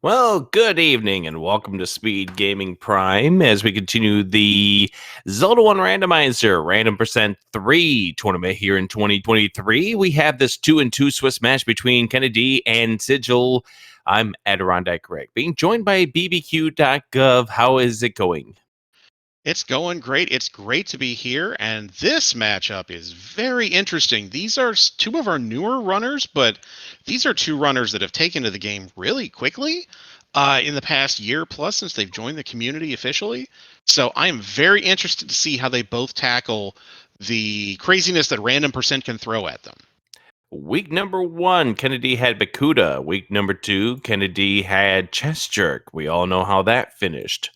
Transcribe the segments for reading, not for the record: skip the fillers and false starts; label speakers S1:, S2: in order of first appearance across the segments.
S1: Well, good evening and welcome to Speed Gaming Prime as we continue the Zelda 1 Randomizer Random Percent 3 tournament here in 2023. We have this 2-2 Swiss match between Kennedy and Sigil. I'm Adirondack Greg, being joined by bbq.gov. How is it going?
S2: It's going great. It's great to be here, and this matchup is very interesting. These are two of our newer runners, but these are two runners that have taken to the game really quickly in the past year plus since they've joined the community officially. So I am very interested to see how they both tackle the craziness that random percent can throw at them.
S1: Week number 1, Kennedy had Bakuda. Week number 2, Kennedy had Chest Jerk. We all know how that finished.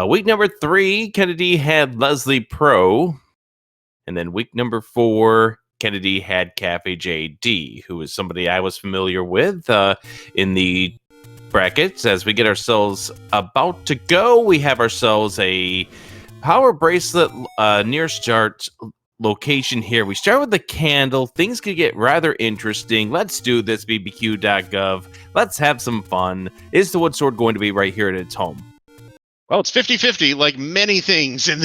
S1: Week number 3, Kennedy had Leslie Pro. And then week number 4, Kennedy had Cafe JD, who is somebody I was familiar with in the brackets. As we get ourselves about to go, we have ourselves a power bracelet near start location here. We start with the candle. Things could get rather interesting. Let's do this, bbq.gov. Let's have some fun. Is the wood sword going to be right here at its home?
S2: Well, it's 50-50, like many things in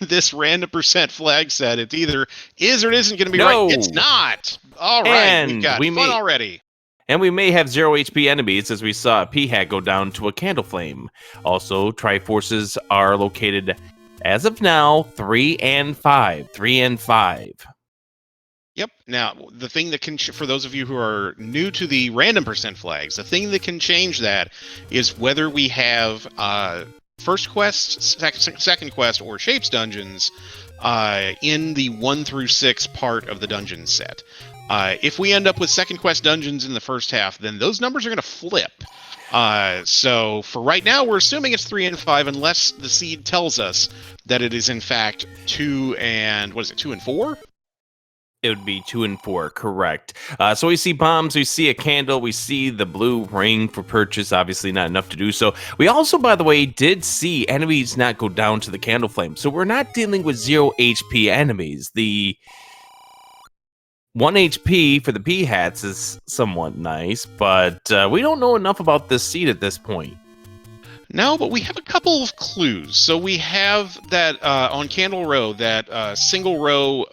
S2: this random percent flag set. It either is or it isn't going to be right. It's not. All right, we've got fun already.
S1: And we may have 0 HP enemies, as we saw a P-Hat go down to a candle flame. Also, Triforces are located, as of now, 3 and 5. 3 and 5.
S2: Yep. Now, the thing that can, for those of you who are new to the random percent flags, the thing that can change that is whether we have first quest, second quest, or shapes dungeons in the 1 through 6 part of the dungeon set. If we end up with second quest dungeons in the first half, then those numbers are going to flip. So for right now, we're assuming it's 3 and 5, unless the seed tells us that it is in fact 2 and 4?
S1: It would be 2 and 4, correct. So we see bombs, we see a candle, we see the blue ring for purchase, obviously not enough to do so. We also, by the way, did see enemies not go down to the candle flame. So we're not dealing with 0 HP enemies. The 1 HP for the P-Hats is somewhat nice, but we don't know enough about this seed at this point.
S2: No, but we have a couple of clues. So we have that on Candle Row, that single row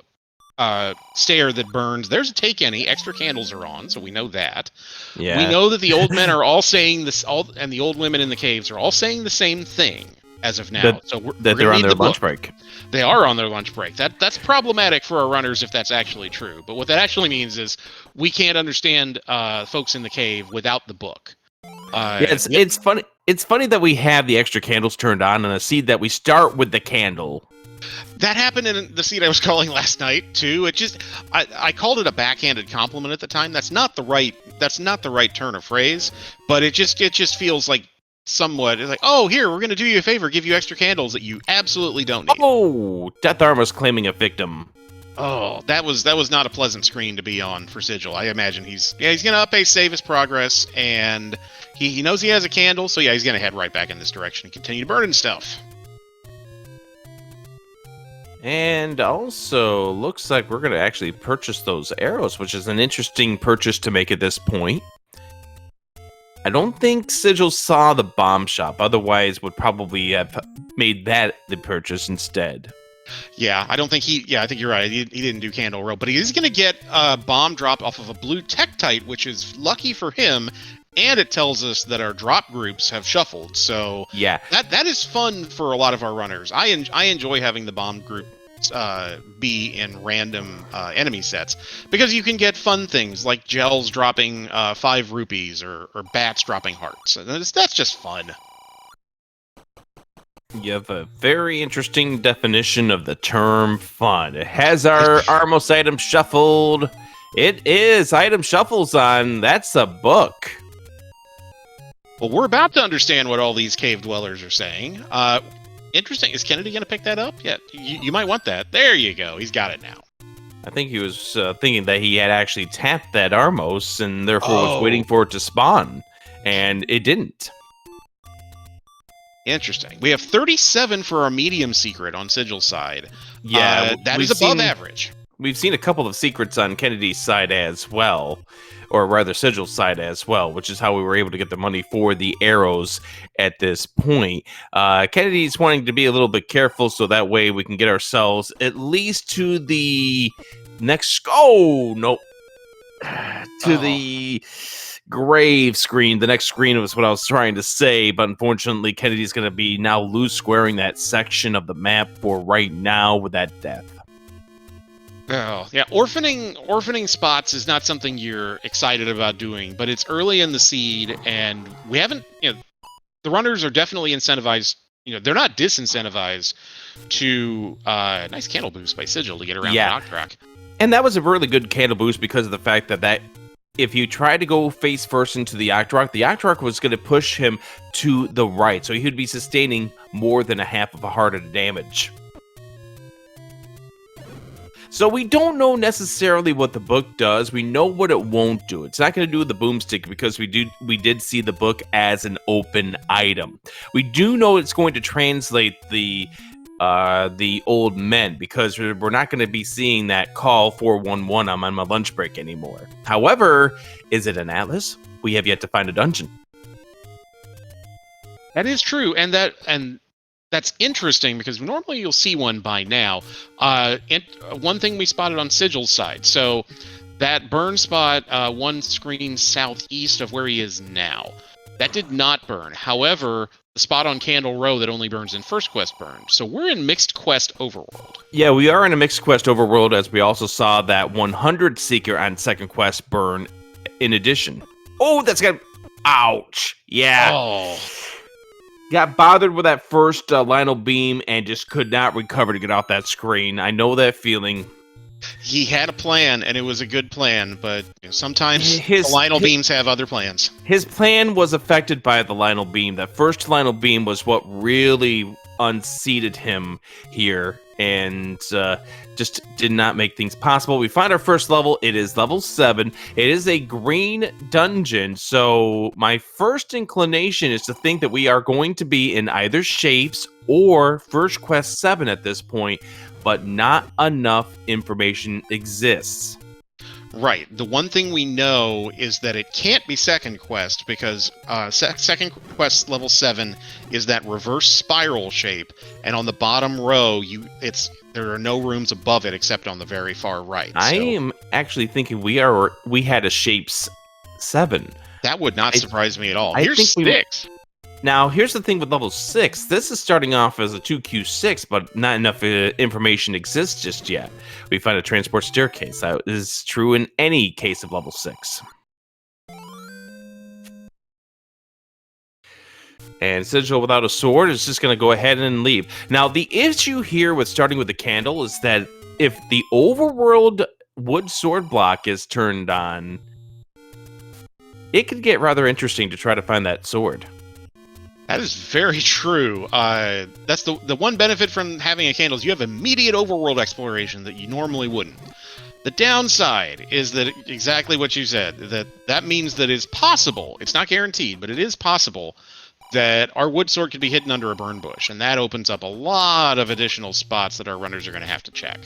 S2: stair that burns. There's a take any. Extra candles are on, so we know that. Yeah. We know that the old men are all saying this, and the old women in the caves are all saying the same thing as of now.
S1: They're on their lunch break.
S2: They are on their lunch break. That's problematic for our runners if that's actually true. But what that actually means is we can't understand folks in the cave without the book.
S1: It's funny. It's funny that we have the extra candles turned on and a seed that we start with the candle.
S2: That happened in the seed I was calling last night too. It just I called it a backhanded compliment at the time. That's not the right turn of phrase, but it just feels like somewhat like, oh, here, we're going to do you a favor, give you extra candles that you absolutely don't need.
S1: Oh, Death Armor's claiming a victim.
S2: Oh, that was not a pleasant screen to be on for Sigil. I imagine he's going to up a save his progress, and he knows he has a candle, so yeah, he's going to head right back in this direction and continue to burn and stuff.
S1: And also, looks like we're going to actually purchase those arrows, which is an interesting purchase to make at this point. I don't think Sigil saw the bomb shop, otherwise would probably have made that the purchase instead.
S2: Yeah, I think you're right. He didn't do Candle Row, but he is going to get a bomb drop off of a blue Tektite, which is lucky for him. And it tells us that our drop groups have shuffled, so yeah, that is fun for a lot of our runners. I enjoy having the bomb group be in random enemy sets because you can get fun things like gels dropping 5 rupees or bats dropping hearts. That's just fun.
S1: You have a very interesting definition of the term fun. It has our Armos item shuffled. It is item shuffles on. That's a book.
S2: Well, we're about to understand what all these cave dwellers are saying. Interesting. Is Kennedy going to pick that up? Yeah, you might want that. There you go. He's got it now.
S1: I think he was thinking that he had actually tapped that Armos and therefore was waiting for it to spawn. And it didn't.
S2: Interesting. We have 37 for our medium secret on Sigil's side. Yeah, that is above average.
S1: we've seen a couple of secrets on Kennedy's side as well, or rather Sigil's side as well, which is how we were able to get the money for the arrows at this point. Kennedy's wanting to be a little bit careful so that way we can get ourselves at least to the next. Oh no, to the grave screen. The next screen was what I was trying to say, but unfortunately, Kennedy's going to be now loose squaring that section of the map for right now with that death.
S2: Oh, yeah. Orphaning spots is not something you're excited about doing, but it's early in the seed, and we haven't, the runners are definitely incentivized. They're not disincentivized to nice candle boost by Sigil to get around the Octrock.
S1: And that was a really good candle boost because of the fact that if you try to go face first into the Octrock was going to push him to the right, so he would be sustaining more than a half of a heart of damage. So we don't know necessarily what the book does. We know what it won't do. It's not going to do the boomstick because we did see the book as an open item. We do know it's going to translate the old men because we're not going to be seeing that call 411 I'm on my lunch break anymore. However, is it an atlas? We have yet to find a dungeon.
S2: That is true, and that's interesting because normally you'll see one by now. One thing we spotted on Sigil's side. So that burn spot, one screen southeast of where he is now, that did not burn. However, the spot on Candle Row that only burns in first quest burned. So we're in mixed quest overworld.
S1: Yeah, we are in a mixed quest overworld, as we also saw that 100 Seeker on second quest burn in addition. Oh, that's got... Ouch. Yeah.
S2: Oh.
S1: Got bothered with that first Lionel beam and just could not recover to get off that screen. I know that feeling.
S2: He had a plan, and it was a good plan, but sometimes the Lionel beams have other plans.
S1: His plan was affected by the Lionel beam. That first Lionel beam was what really unseated him here and just did not make things possible. We find our first level. It is level 7. It is a green dungeon, so my first inclination is to think that we are going to be in either Shapes or First Quest 7 at this point, but not enough information exists.
S2: Right. The one thing we know is that it can't be second quest because second quest level 7 is that reverse spiral shape, and on the bottom row there are no rooms above it except on the very far right.
S1: I am actually thinking we had a Shapes 7.
S2: That would not surprise me at all. Here's 6.
S1: Now, here's the thing with level 6. This is starting off as a 2Q6, but not enough information exists just yet. We find a transport staircase. That is true in any case of level 6. And Sigil without a sword is just going to go ahead and leave. Now, the issue here with starting with the candle is that if the overworld wood sword block is turned on, it could get rather interesting to try to find that sword.
S2: That is very true. That's the one benefit from having a candle is you have immediate overworld exploration that you normally wouldn't. The downside is that exactly what you said, that means that it's possible, it's not guaranteed, but it is possible that our wood sword could be hidden under a burn bush, and that opens up a lot of additional spots that our runners are going to have to check.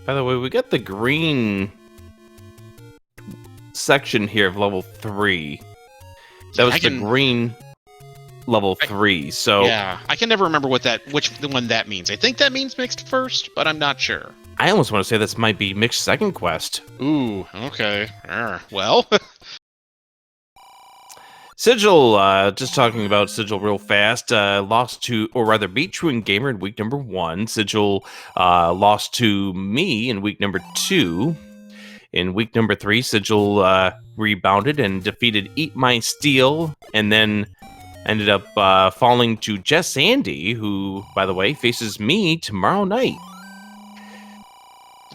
S1: By the way, we got the green section here of level 3. That was the green level 3, so...
S2: Yeah, I can never remember which one that means. I think that means mixed first, but I'm not sure.
S1: I almost want to say this might be mixed second quest.
S2: Ooh, okay. Well...
S1: Sigil, just talking about Sigil real fast, lost to, or rather beat Truant Gamer in week number 1. Sigil lost to me in week number 2. In week number 3, Sigil rebounded and defeated Eat My Steel, and then ended up falling to Jess Andy, who, by the way, faces me tomorrow night.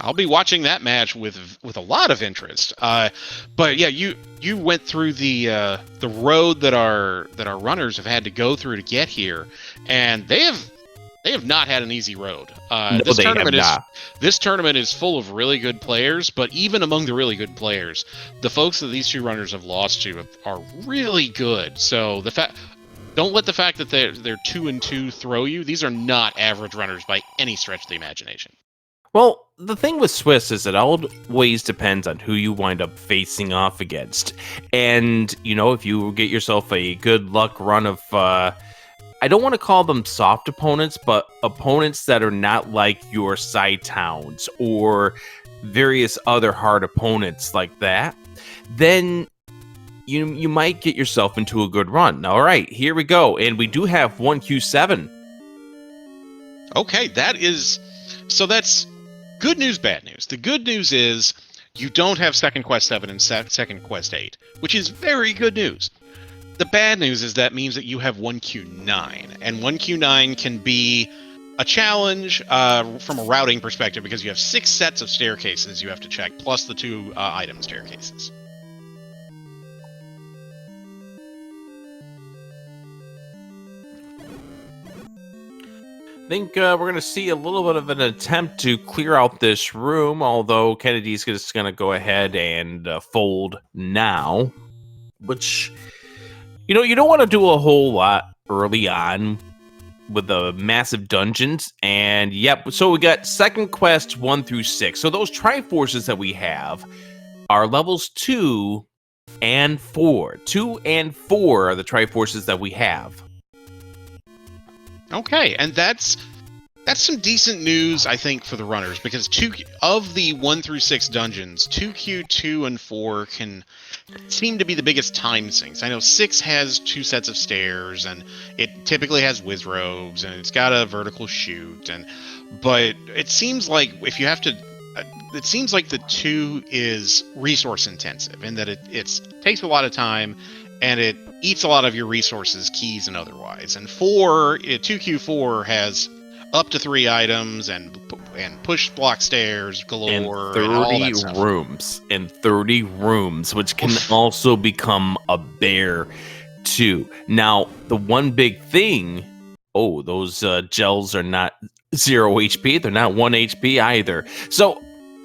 S2: I'll be watching that match with a lot of interest. But yeah, you went through the road that our runners have had to go through to get here, and they have not had an easy road. This tournament is full of really good players, but even among the really good players, the folks that these two runners have lost to are really good. So don't let the fact that they're 2-2 throw you. These are not average runners by any stretch of the imagination.
S1: Well, the thing with Swiss is it always depends on who you wind up facing off against. And, you know, if you get yourself a good luck run of, I don't want to call them soft opponents, but opponents that are not like your side towns or various other hard opponents like that, then you might get yourself into a good run. All right, here we go. And we do have 1Q7.
S2: Okay, that's good news, bad news. The good news is you don't have Second Quest 7 and Second Quest 8, which is very good news. The bad news is that means that you have 1Q9, and 1Q9 can be a challenge from a routing perspective because you have 6 sets of staircases you have to check, plus the 2 item staircases.
S1: I think we're going to see a little bit of an attempt to clear out this room, although Kennedy's just going to go ahead and fold now, which, you know, you don't want to do a whole lot early on with the massive dungeons. And yep, so we got second quest 1 through 6. So those Triforces that we have are levels 2 and 4. 2 and 4 are the Triforces that we have.
S2: Okay, and that's some decent news, I think, for the runners, because 2 of the 1 through 6 dungeons, 2Q, 2, and 4 can seem to be the biggest time sinks. I know 6 has 2 sets of stairs, and it typically has wizrobes, and it's got a vertical chute, but it seems like if you have to, it seems like the 2 is resource intensive, in that it takes a lot of time, and it eats a lot of your resources, keys, and otherwise. And 2Q4 has up to 3 items and push block stairs galore
S1: and 30
S2: and all that stuff.
S1: rooms and 30 rooms, which can also become a bear too. Now, the one big thing, those gels are not 0 HP. They're not 1 HP either. So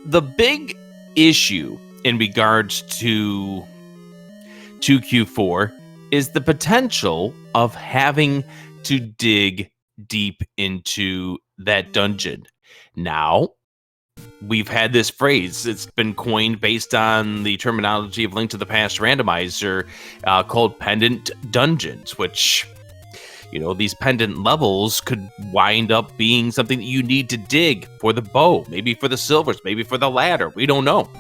S1: the big issue in regards to 2Q4 is the potential of having to dig deep into that dungeon. Now, we've had this phrase. It's been coined based on the terminology of Link to the Past Randomizer called pendant dungeons, which, you know, these pendant levels could wind up being something that you need to dig for the bow, maybe for the silvers, maybe for the ladder. We don't know.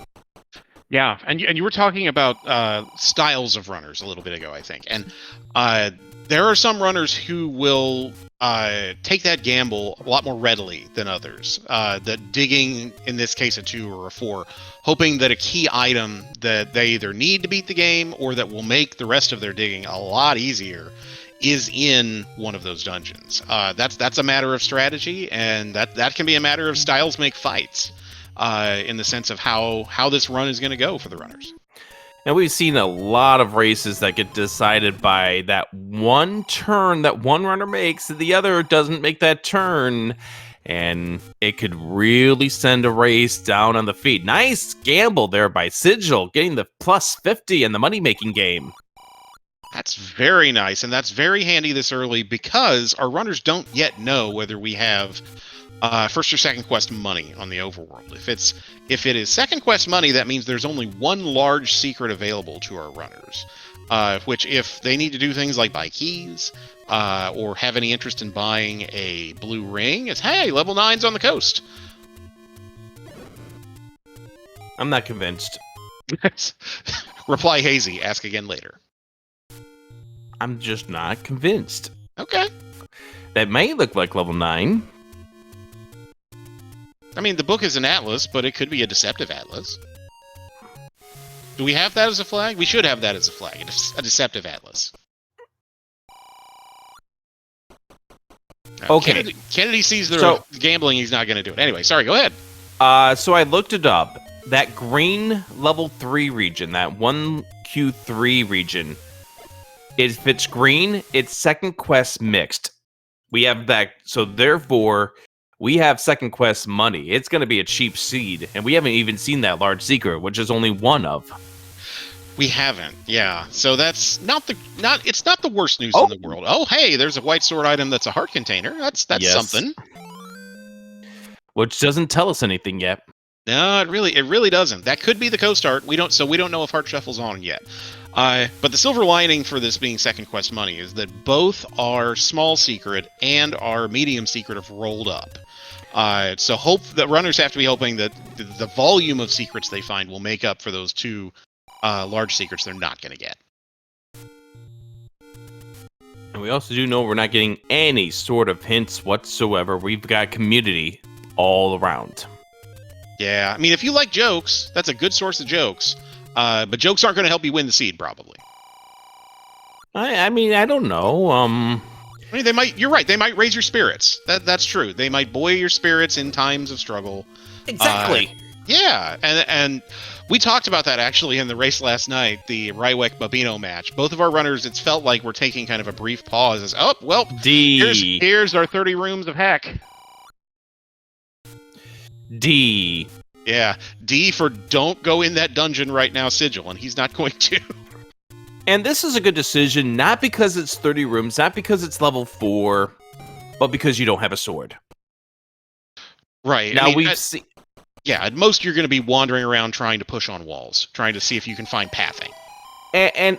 S2: Yeah, and you were talking about styles of runners a little bit ago, I think. And there are some runners who will take that gamble a lot more readily than others. That digging, in this case, a 2 or a 4, hoping that a key item that they either need to beat the game or that will make the rest of their digging a lot easier is in one of those dungeons. That's a matter of strategy, and that can be a matter of styles make fights. In the sense of how this run is going to go for the runners.
S1: And we've seen a lot of races that get decided by that one turn that one runner makes, and the other doesn't make that turn, and it could really send a race down on the feet. Nice gamble there by Sigil, getting the plus 50 in the money-making game.
S2: That's very nice, and that's very handy this early because our runners don't yet know whether we have first or second quest money on the overworld. If it is second quest money, that means there's only one large secret available to our runners. Which, if they need to do things like buy keys, or have any interest in buying a blue ring, it's, hey, level 9's on the coast.
S1: I'm not convinced.
S2: Reply hazy. Ask again later.
S1: I'm just not convinced.
S2: Okay.
S1: That may look like level 9.
S2: I mean, the book is an atlas, but it could be a deceptive atlas. Do we have that as a flag? We should have that as a flag, a deceptive atlas.
S1: Okay.
S2: Kennedy sees the gambling, he's not going to do it. Anyway, sorry, go ahead.
S1: So I looked it up. That green level 3 region, that 1Q3 region, if it's green, it's second quest mixed. We have that, so therefore we have second quest money. It's going to be a cheap seed, and we haven't even seen that large secret, which is only one of.
S2: We haven't, yeah. So that's it's not the worst news in the world. Oh, hey, there's a white sword item that's a heart container. That's yes. Something.
S1: which doesn't tell us anything yet.
S2: No, it really doesn't. That could be the co-start. We don't know if Heart Shuffle's on yet. But the silver lining for this being second quest money is that both our small secret and our medium secret have rolled up. So the runners have to be hoping that the volume of secrets they find will make up for those two large secrets they're not going to get.
S1: And we also do know we're not getting any sort of hints whatsoever. We've got community all around.
S2: Yeah, I mean, if you like jokes, that's a good source of jokes. But jokes aren't going to help you win the seed, probably.
S1: I mean, I don't know.
S2: I mean, they might. You're right. They might raise your spirits. That's true. They might buoy your spirits in times of struggle.
S1: Exactly.
S2: Yeah, and we talked about that actually in the race last night, the Rywek-Babino match. Both of our runners, it's felt like we're taking kind of a brief pause. As
S1: D.
S2: Here's our 30 rooms of heck.
S1: D.
S2: Yeah, D for don't go in that dungeon right now, Sigil, and he's not going to.
S1: And this is a good decision, not because it's 30 rooms, not because it's level 4, but because you don't have a sword.
S2: Right.
S1: Now we've seen...
S2: Yeah, at most you're going to be wandering around trying to push on walls, trying to see if you can find pathing.
S1: And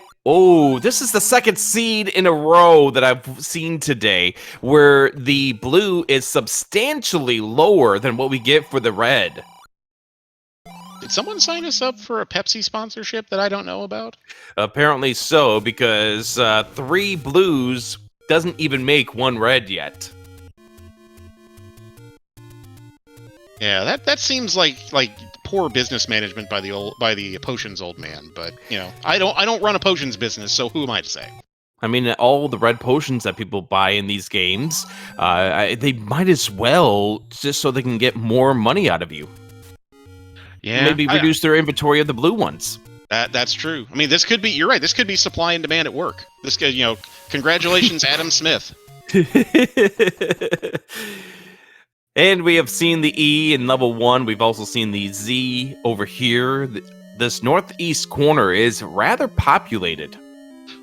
S1: this is the second seed in a row that I've seen today where the blue is substantially lower than what we get for the red.
S2: Did someone sign us up for a Pepsi sponsorship that I don't know about? Apparently
S1: so, because 3 blues doesn't even make 1 red yet.
S2: Yeah, that seems like poor business management by the potions old man. But I don't run a potions business, so who am I to say?
S1: I mean, all the red potions that people buy in these games, they might as well just so they can get more money out of you.
S2: Yeah,
S1: maybe reduce their inventory of the blue ones.
S2: That's true. I mean, this could be. You're right. This could be supply and demand at work. This could, congratulations, Adam Smith.
S1: And we have seen the E in level 1. We've also seen the Z over here. This northeast corner is rather populated.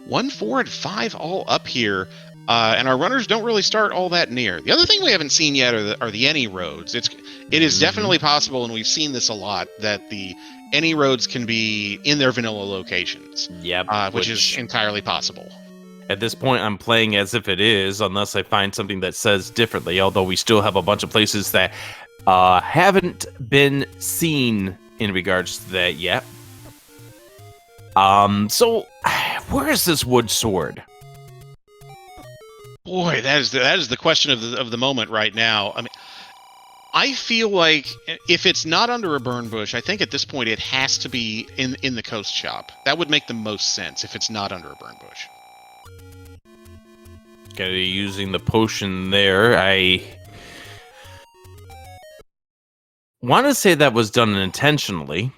S2: 1, 4, and 5 all up here, and our runners don't really start all that near. The other thing we haven't seen yet are the any roads. It is definitely possible, and we've seen this a lot, that the any roads can be in their vanilla locations.
S1: Yep,
S2: which is entirely possible.
S1: At this point, I'm playing as if it is, unless I find something that says differently, although we still have a bunch of places that haven't been seen in regards to that yet. So, where is this wood sword?
S2: Boy, that is the question of the moment right now. I mean, I feel like if it's not under a burn bush, I think at this point it has to be in the coast shop. That would make the most sense if it's not under a burn bush.
S1: Okay, using the potion there, I want to say that was done intentionally.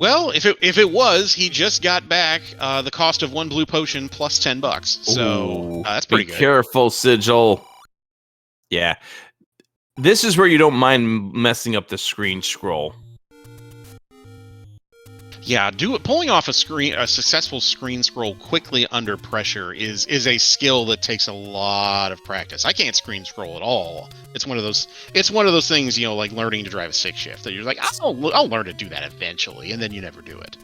S2: Well, if it was, he just got back the cost of 1 blue potion plus $10. So that's pretty good.
S1: Be careful, Sigil. Yeah, this is where you don't mind messing up the screen scroll.
S2: Yeah, pulling off a successful screen scroll quickly under pressure is a skill that takes a lot of practice. I can't screen scroll at all. It's one of those things, like learning to drive a stick shift, that you're like, I'll learn to do that eventually, and then you never do it.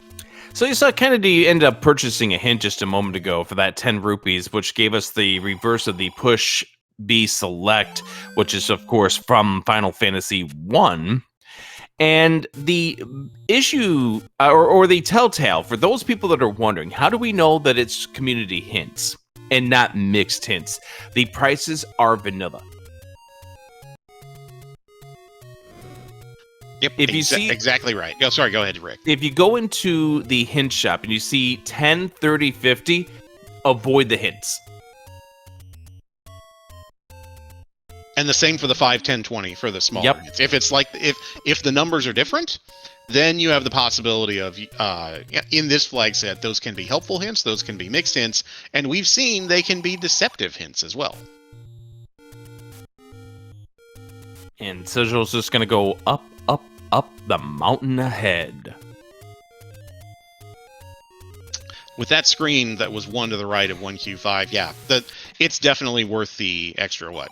S1: So you saw Kennedy end up purchasing a hint just a moment ago for that 10 rupees, which gave us the reverse of the push B select, which is of course from Final Fantasy 1. And the issue, or the telltale, for those people that are wondering, how do we know that it's community hints and not mixed hints? The prices are vanilla.
S2: Yep,
S1: if you see
S2: exactly right. Oh, sorry, go ahead, Rick.
S1: If you go into the hint shop and you see 10, 30, 50, avoid the hints.
S2: And the same for the 5, 10, 20 for the smaller hits. If it's like if the numbers are different, then you have the possibility of in this flag set, those can be helpful hints, those can be mixed hints, and we've seen they can be deceptive hints as well.
S1: And Sigil's just gonna go up, up, up the mountain ahead.
S2: With that screen that was 1 to the right of 1Q5, yeah, it's definitely worth the extra, what,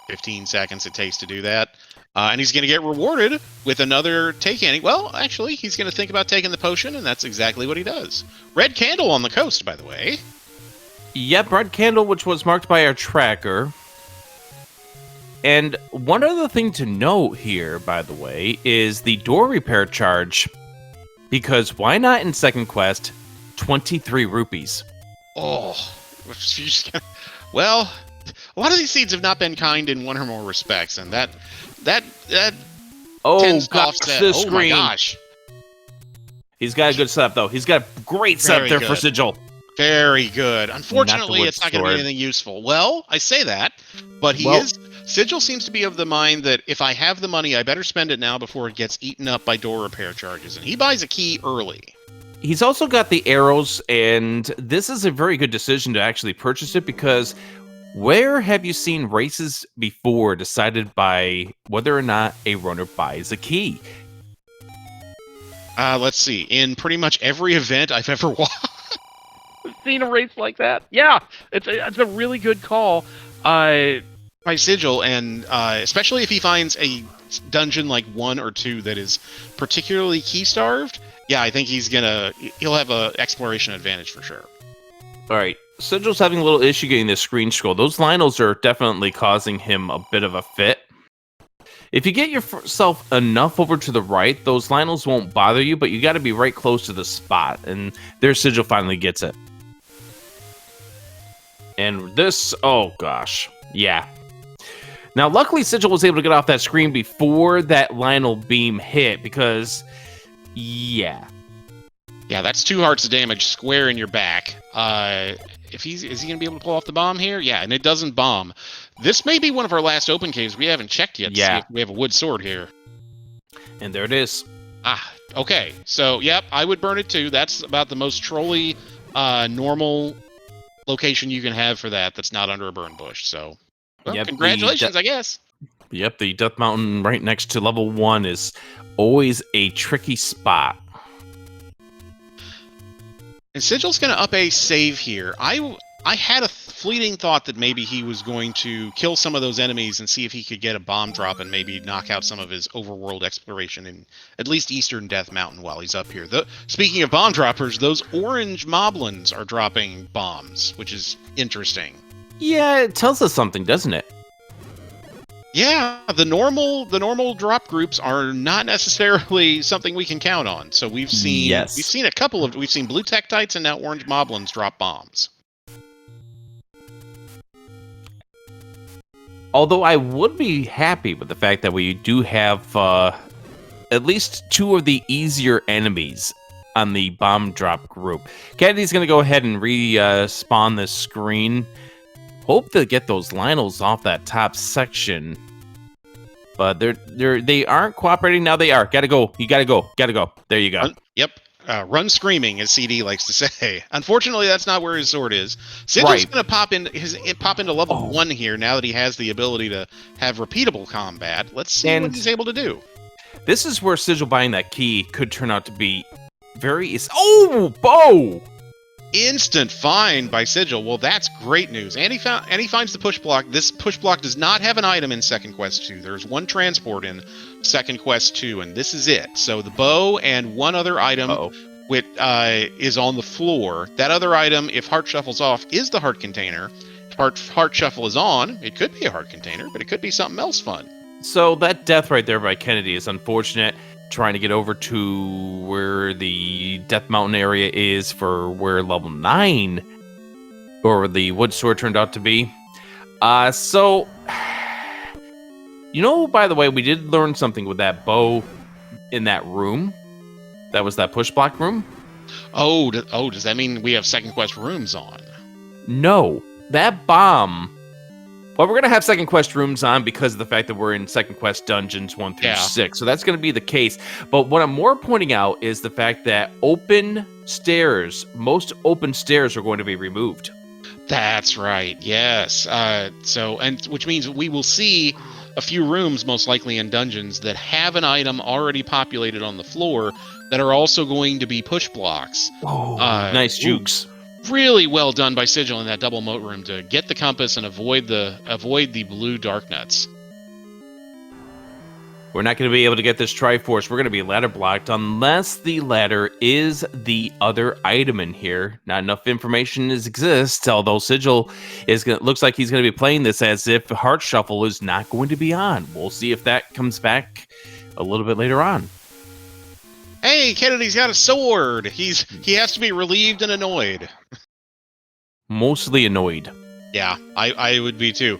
S2: 15 seconds it takes to do that. And he's going to get rewarded with another take candy. Well, actually, he's going to think about taking the potion, and that's exactly what he does. Red candle on the coast, by the way.
S1: Yep, red candle, which was marked by our tracker. And one other thing to note here, by the way, is the door repair charge. Because why not in second quest, 23 rupees?
S2: Oh, well, a lot of these seeds have not been kind in one or more respects, and that
S1: oh
S2: tends to
S1: gosh,
S2: offset.
S1: the
S2: Oh
S1: screen.
S2: my gosh.
S1: He's got a good setup, though. He's got a great setup
S2: Very
S1: there
S2: good.
S1: for Sigil.
S2: Very good. Unfortunately,
S1: wood
S2: it's not going to be
S1: sword.
S2: anything useful. Well, I say that, but Sigil seems to be of the mind that if I have the money, I better spend it now before it gets eaten up by door repair charges. And he buys a key early.
S1: He's also got the arrows, and this is a very good decision to actually purchase it because where have you seen races before decided by whether or not a runner buys a key?
S2: Let's see. In pretty much every event I've ever watched.
S3: Seen a race like that. Yeah, it's a really good call.
S2: By Sigil, and especially if he finds a dungeon like 1 or 2 that is particularly key starved, yeah, I think he'll have a exploration advantage for sure.
S1: All right, Sigil's having a little issue getting this screen scroll. Those Lionels are definitely causing him a bit of a fit. If you get yourself enough over to the right, those Lionels won't bother you, but you got to be right close to the spot, and their Sigil finally gets it. And this, oh gosh, yeah. Now, luckily, Sigil was able to get off that screen before that Lionel beam hit, because, yeah.
S2: Yeah, that's 2 hearts of damage square in your back. Is he going to be able to pull off the bomb here? Yeah, and it doesn't bomb. This may be one of our last open caves. We haven't checked yet to see if we have a wood sword here.
S1: And there it is.
S2: Ah, okay. So, yep, I would burn it too. That's about the most trolly, normal location you can have for that's not under a burn bush. So, well,
S1: Yep,
S2: congratulations, I guess.
S1: Yep, the Death Mountain right next to level 1 is always a tricky spot.
S2: And Sigil's going to up a save here. I had a fleeting thought that maybe he was going to kill some of those enemies and see if he could get a bomb drop and maybe knock out some of his overworld exploration in at least Eastern Death Mountain while he's up here. Speaking of bomb droppers, those orange moblins are dropping bombs, which is interesting.
S1: Yeah, it tells us something, doesn't it?
S2: Yeah, the normal drop groups are not necessarily something we can count on. So we've seen a couple of blue tektites and now orange moblins drop bombs.
S1: Although I would be happy with the fact that we do have at least 2 of the easier enemies on the bomb drop group. Kennedy's going to go ahead and respawn this screen. Hope to get those Lionels off that top section. But they aren't cooperating. Now they are. Gotta go. You gotta go. Gotta go. There you go.
S2: Yep. Run screaming, as CD likes to say. Unfortunately, that's not where his sword is. Sigil's going to pop into level 1 here now that he has the ability to have repeatable combat. Let's see what he's able to do.
S1: This is where Sigil buying that key could turn out to be very... Oh, bow!
S2: Instant find by Sigil. Well, that's great news. And he finds the push block. This push block does not have an item in Second Quest 2. There's 1 transport in Second Quest 2, and this is it. So the bow and 1 other item which is on the floor. That other item, if Heart Shuffle's off, is the heart container. If Heart Shuffle is on, it could be a heart container, but it could be something else fun.
S1: So that death right there by Kennedy is unfortunate. Trying to get over to where the Death Mountain area is for where level 9 or the wood sword turned out to be. So, you know, by the way, we did learn something with that bow in that room. That was that push block room.
S2: Oh, does that mean we have Second Quest rooms on?
S1: No, that bomb. Well, we're going to have Second Quest rooms on because of the fact that we're in Second Quest dungeons 1 through 6. So that's going to be the case. But what I'm more pointing out is the fact that most open stairs are going to be removed.
S2: That's right. Yes. Which means we will see a few rooms, most likely in dungeons, that have an item already populated on the floor that are also going to be push blocks.
S1: Oh, nice jukes.
S2: Really well done by Sigil in that double moat room to get the compass and avoid the blue dark nuts.
S1: We're not going to be able to get this Triforce. We're going to be ladder blocked unless the ladder is the other item in here. Not enough information exists, although Sigil looks like he's going to be playing this as if Heart Shuffle is not going to be on. We'll see if that comes back a little bit later on.
S2: Hey, Kennedy's got a sword. He has to be relieved and annoyed.
S1: Mostly annoyed.
S2: Yeah, I would be too.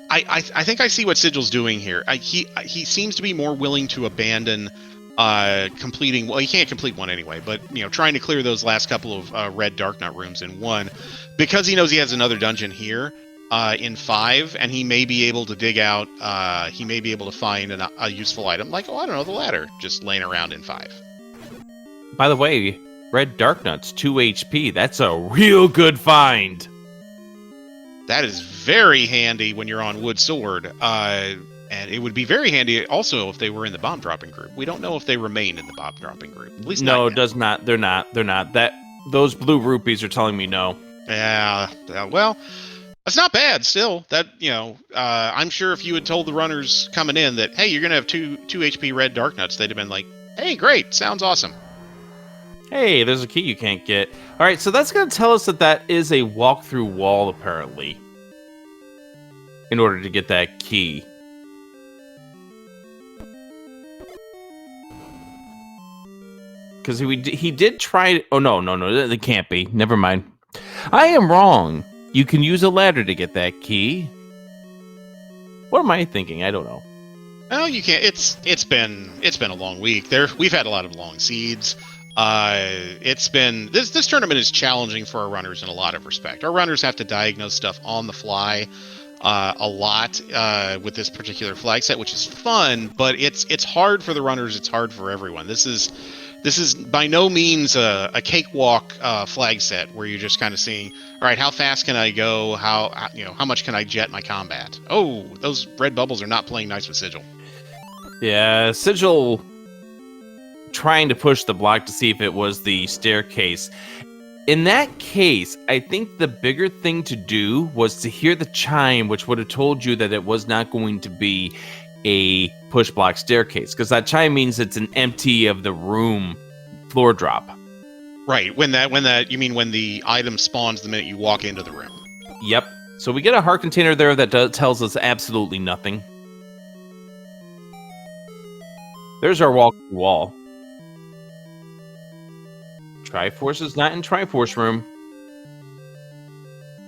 S2: I think I see what Sigil's doing here. He seems to be more willing to abandon completing. Well, he can't complete one anyway, but trying to clear those last couple of red Dark Nut rooms in one, because he knows he has another dungeon here in 5, and he may be able to dig out. He may be able to find a useful item, like I don't know, the ladder, just laying around in 5.
S1: By the way, red Dark Nuts, 2 HP. That's a real good find.
S2: That is very handy when you're on Wood Sword, and it would be very handy also if they were in the bomb dropping group. We don't know if they remain in the bomb dropping group. At least
S1: no,
S2: not
S1: it
S2: yet.
S1: does not. They're not. Those blue rupees are telling me no.
S2: Yeah. Well, that's not bad. Still, that I'm sure if you had told the runners coming in that, hey, you're gonna have 2 HP red Dark Nuts, they'd have been like, hey, great, sounds awesome.
S1: Hey, there's a key you can't get. All right, so that's going to tell us that is a walk-through wall, apparently, in order to get that key. Because he did try... Oh, no, it can't be. Never mind. I am wrong. You can use a ladder to get that key. What am I thinking? I don't know.
S2: Oh, you can't. It's been a long week. We've had a lot of long seeds. It's been this tournament is challenging for our runners in a lot of respect. Our runners have to diagnose stuff on the fly a lot with this particular flag set, which is fun, but it's hard for the runners. It's hard for everyone. This is by no means a cakewalk flag set where you're just kind of seeing, all right, how fast can I go? How much can I jet my combat? Oh, those red bubbles are not playing nice with Sigil.
S1: Yeah, Sigil trying to push the block to see if it was the staircase. In that case, I think the bigger thing to do was to hear the chime, which would have told you that it was not going to be a push block staircase, because that chime means it's an empty of the room floor drop.
S2: Right, when you mean when the item spawns the minute you walk into the room.
S1: Yep. So we get a heart container there that tells us absolutely nothing. There's our wall. Triforce is not in Triforce room.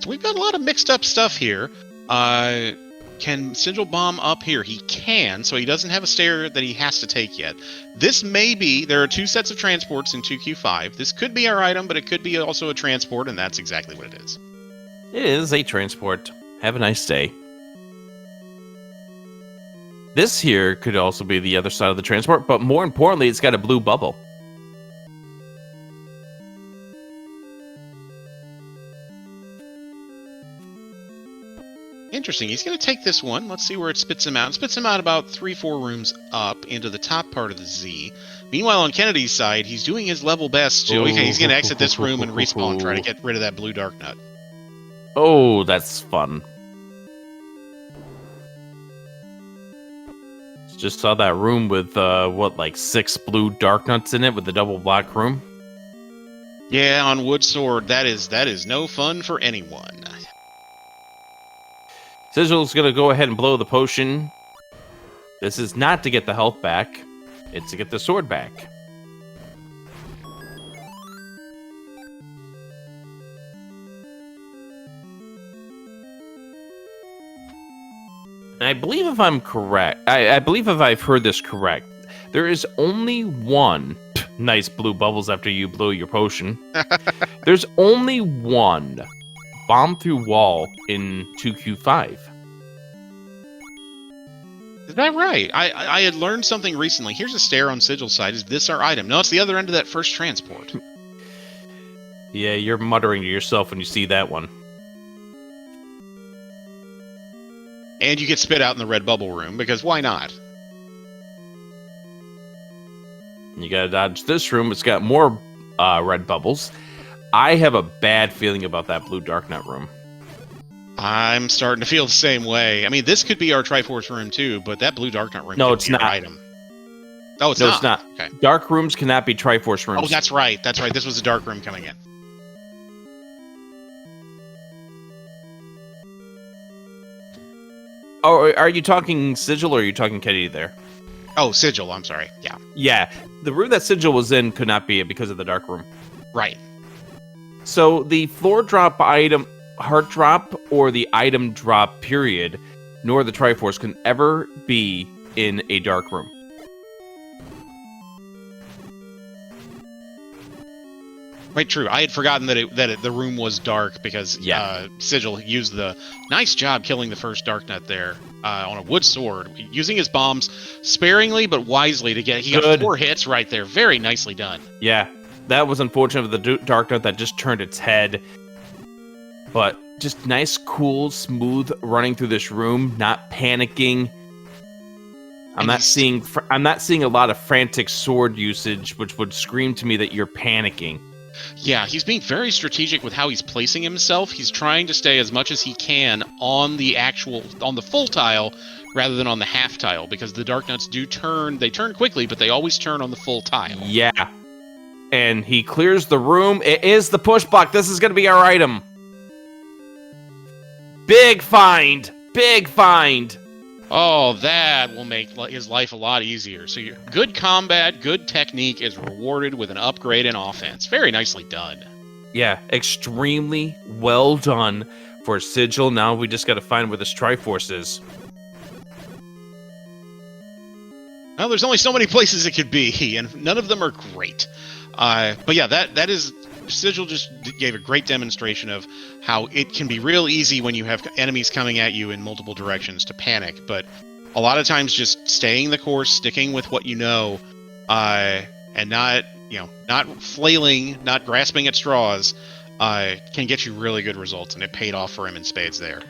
S2: So we've got a lot of mixed up stuff here. Can Sigil bomb up here? He can, so he doesn't have a stair that he has to take yet. This may be, there are 2 sets of transports in 2Q5. This could be our item, but it could be also a transport, and that's exactly what it is.
S1: It is a transport. Have a nice day. This here could also be the other side of the transport, but more importantly, it's got a blue bubble.
S2: Interesting. He's going to take this one. Let's see where it spits him out. It spits him out about 3-4 rooms up into the top part of the Z. Meanwhile, on Kennedy's side, he's doing his level best to... Okay, he's going to exit this room and respawn, try to get rid of that blue Dark Nut.
S1: Oh, that's fun. Just saw that room with, 6 blue Dark Nuts in it with the double block room?
S2: Yeah, on Wood Sword, that is no fun for anyone.
S1: Sigil's going to go ahead and blow the potion. This is not to get the health back. It's to get the sword back. And I believe if I'm correct, I believe if I've heard this correct, there is only one nice blue bubbles after you blow your potion. There's only one bomb through wall in 2Q5.
S2: Is that right? I had learned something recently. Here's a stair on Sigil's side. Is this our item? No, it's the other end of that first transport.
S1: Yeah, you're muttering to yourself when you see that one.
S2: And you get spit out in the red bubble room, because why not?
S1: You gotta dodge this room. It's got more red bubbles. I have a bad feeling about that blue Darknut room.
S2: I'm starting to feel the same way. I mean, this could be our Triforce room too, but that blue Darknut room
S1: No,
S2: could
S1: it's
S2: be our
S1: not.
S2: item. Oh, it's
S1: No,
S2: not.
S1: it's not.
S2: Okay.
S1: Dark rooms cannot be Triforce rooms.
S2: Oh, that's right. That's right. This was a dark room coming in.
S1: Oh, are you talking Sigil or are you talking Kennedy there?
S2: Oh, Sigil. I'm sorry. Yeah.
S1: Yeah, the room that Sigil was in could not be it because of the dark room.
S2: Right.
S1: So the floor drop item, heart drop, or the item drop period, nor the Triforce can ever be in a dark room.
S2: Right, true. I had forgotten that the room was dark because Sigil used the nice job killing the first Darknut there on a wood sword, using his bombs sparingly but wisely to get. He got 4 hits right there. Very nicely done.
S1: Yeah, that was unfortunate with the Darknut that just turned its head, but just nice, cool, smooth running through this room, not panicking. I'm not seeing a lot of frantic sword usage, which would scream to me that you're panicking.
S2: Yeah, he's being very strategic with how he's placing himself. He's trying to stay as much as he can on the full tile rather than on the half tile, because the Darknuts do turn. They turn quickly, but they always turn on the full tile.
S1: Yeah. And he clears the room. It is the push block. This is going to be our item. Big find. Big find.
S2: Oh, that will make his life a lot easier. So good combat, good technique is rewarded with an upgrade in offense. Very nicely done.
S1: Yeah, extremely well done for Sigil. Now we just got to find where this Triforce is.
S2: Well, there's only so many places it could be, and none of them are great. But yeah, that is... Sigil just gave a great demonstration of how it can be real easy when you have enemies coming at you in multiple directions to panic, but a lot of times just staying the course, sticking with what you know, and not flailing, not grasping at straws, can get you really good results, and it paid off for him in spades there.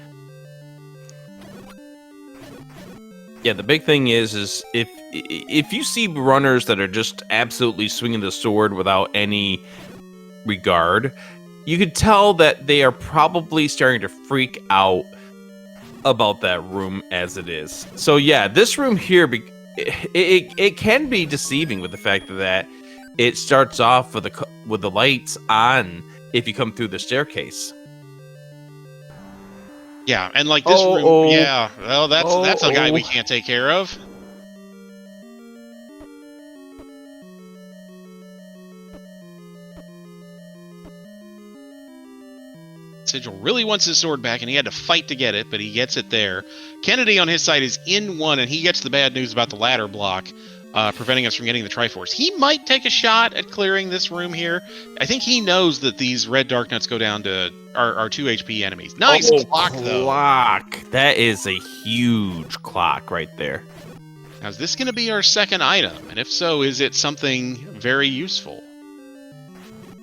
S1: Yeah, the big thing is if you see runners that are just absolutely swinging the sword without any regard, you could tell that they are probably starting to freak out about that room as it is. So yeah, this room here, it can be deceiving with the fact that it starts off with the lights on if you come through the staircase.
S2: Yeah, and like this room, yeah, well, that's a guy we can't take care of. Sigil really wants his sword back, and he had to fight to get it, but he gets it there. Kennedy on his side is in 1, and he gets the bad news about the ladder block, preventing us from getting the Triforce. He might take a shot at clearing this room here. I think he knows that these red Darknuts go down to our 2 HP enemies. Nice clock, though.
S1: That is a huge clock right there.
S2: Now, is this going to be our second item? And if so, is it something very useful?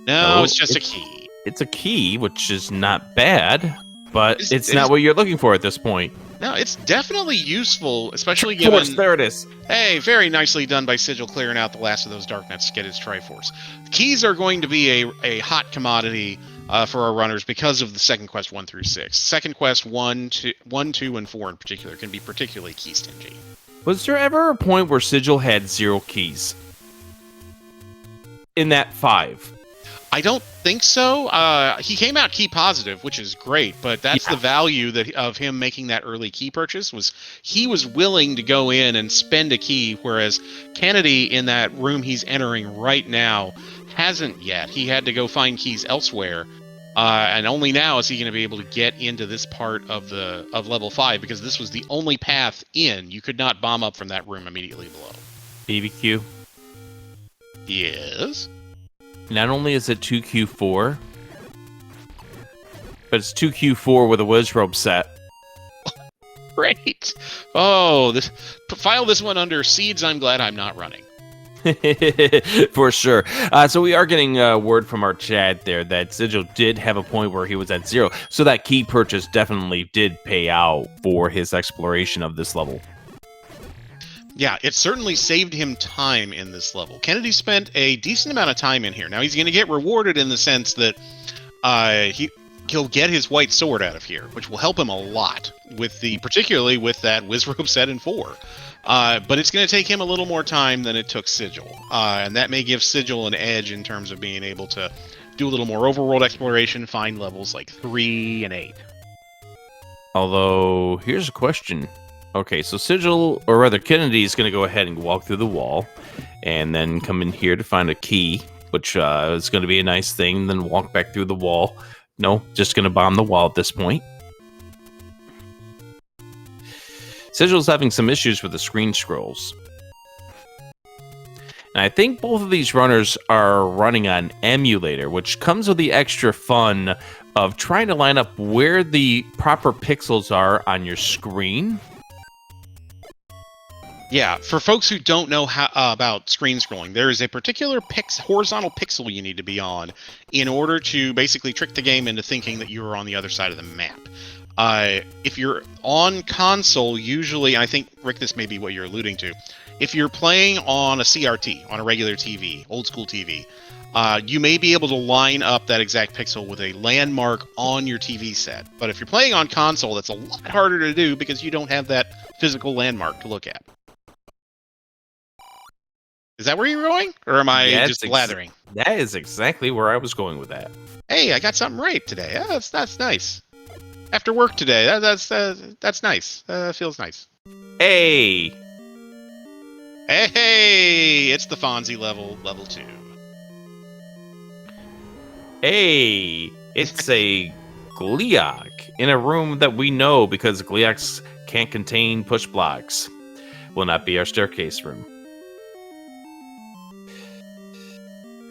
S2: No, it's just a key.
S1: It's a key, which is not bad, but it's not what you're looking for at this point.
S2: No, it's definitely useful, especially given...
S1: There it is.
S2: Hey, very nicely done by Sigil clearing out the last of those Darknuts to get his Triforce. Keys are going to be a hot commodity for our runners because of the second quest 1 through 6. Second quest 1, 2, and 4 in particular can be particularly key stingy.
S1: Was there ever a point where Sigil had 0 keys? In that 5?
S2: I don't think so. He came out key positive, which is great, but that's the value of him making that early key purchase. Was he was willing to go in and spend a key, whereas Kennedy in that room he's entering right now hasn't yet. He had to go find keys elsewhere, and only now is he going to be able to get into this part of level 5, because this was the only path in. You could not bomb up from that room immediately below.
S1: BBQ.
S2: Yes.
S1: Not only is it 2Q4, but it's 2Q4 with a Wizrobe set.
S2: Great. Oh, file this one under seeds I'm glad I'm not running.
S1: For sure. So we are getting word from our chat there that Sigil did have a point where he was at 0. So that key purchase definitely did pay out for his exploration of this level.
S2: Yeah, it certainly saved him time in this level. Kennedy spent a decent amount of time in here. Now he's going to get rewarded in the sense that he'll get his white sword out of here, which will help him a lot particularly with that Wizrobe set in 4. But it's going to take him a little more time than it took Sigil, and that may give Sigil an edge in terms of being able to do a little more overworld exploration, find levels like 3 and 8.
S1: Although, here's a question. Okay, so Sigil, or rather Kennedy, is going to go ahead and walk through the wall, and then come in here to find a key, which is going to be a nice thing, then walk back through the wall. No, just going to bomb the wall at this point. Sigil's having some issues with the screen scrolls. And I think both of these runners are running on emulator, which comes with the extra fun of trying to line up where the proper pixels are on your screen.
S2: Yeah, for folks who don't know about screen scrolling, there is a particular horizontal pixel you need to be on in order to basically trick the game into thinking that you are on the other side of the map. If you're on console, usually, and I think, Rick, this may be what you're alluding to, if you're playing on a CRT, on a regular TV, old school TV, you may be able to line up that exact pixel with a landmark on your TV set. But if you're playing on console, that's a lot harder to do because you don't have that physical landmark to look at. Is that where you're going? Or am I just blathering?
S1: That is exactly where I was going with that.
S2: Hey, I got something right today. Yeah, that's nice. After work today, that's nice. Feels nice.
S1: Hey!
S2: Hey! It's the Fonzie level 2.
S1: Hey! It's a Gleeok in a room that we know because Gleeoks can't contain push blocks. Will not be our staircase room.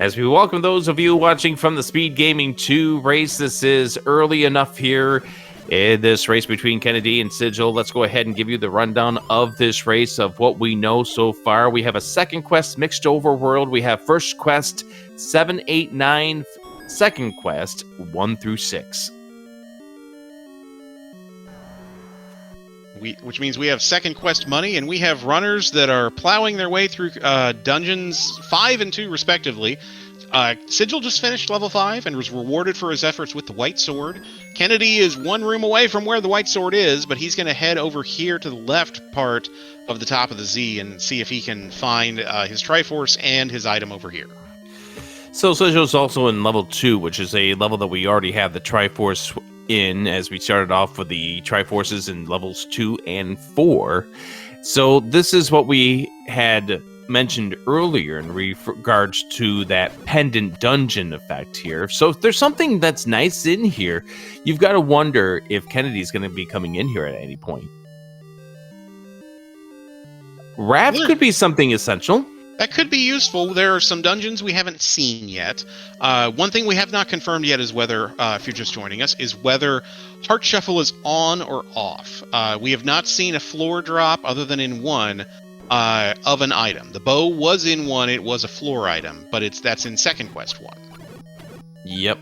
S1: As we welcome those of you watching from the Speed Gaming 2 race, this is early enough here in this race between Kennedy and Sigil. Let's go ahead and give you the rundown of this race, of what we know so far. We have a second quest, Mixed Overworld. We have first quest, 7, 8, 9, second quest, 1 through 6.
S2: Which means we have second quest money, and we have runners that are plowing their way through dungeons 5 and 2, respectively. Sigil just finished level 5 and was rewarded for his efforts with the white sword. Kennedy is one room away from where the white sword is, but he's going to head over here to the left part of the top of the Z and see if he can find his Triforce and his item over here.
S1: So Sigil's also in level 2, which is a level that we already have the Triforce in, as we started off with the Triforces in levels 2 and 4. So this is what we had mentioned earlier in regards to that pendant dungeon effect here. So if there's something that's nice in here, you've got to wonder if Kennedy's going to be coming in here at any point. Raft could be something essential.
S2: That could be useful. There are some dungeons we haven't seen yet. One thing we have not confirmed yet is whether, if you're just joining us, is whether Heart Shuffle is on or off. We have not seen a floor drop other than in one of an item. The bow was in one, it was a floor item, but that's in second quest 1.
S1: Yep.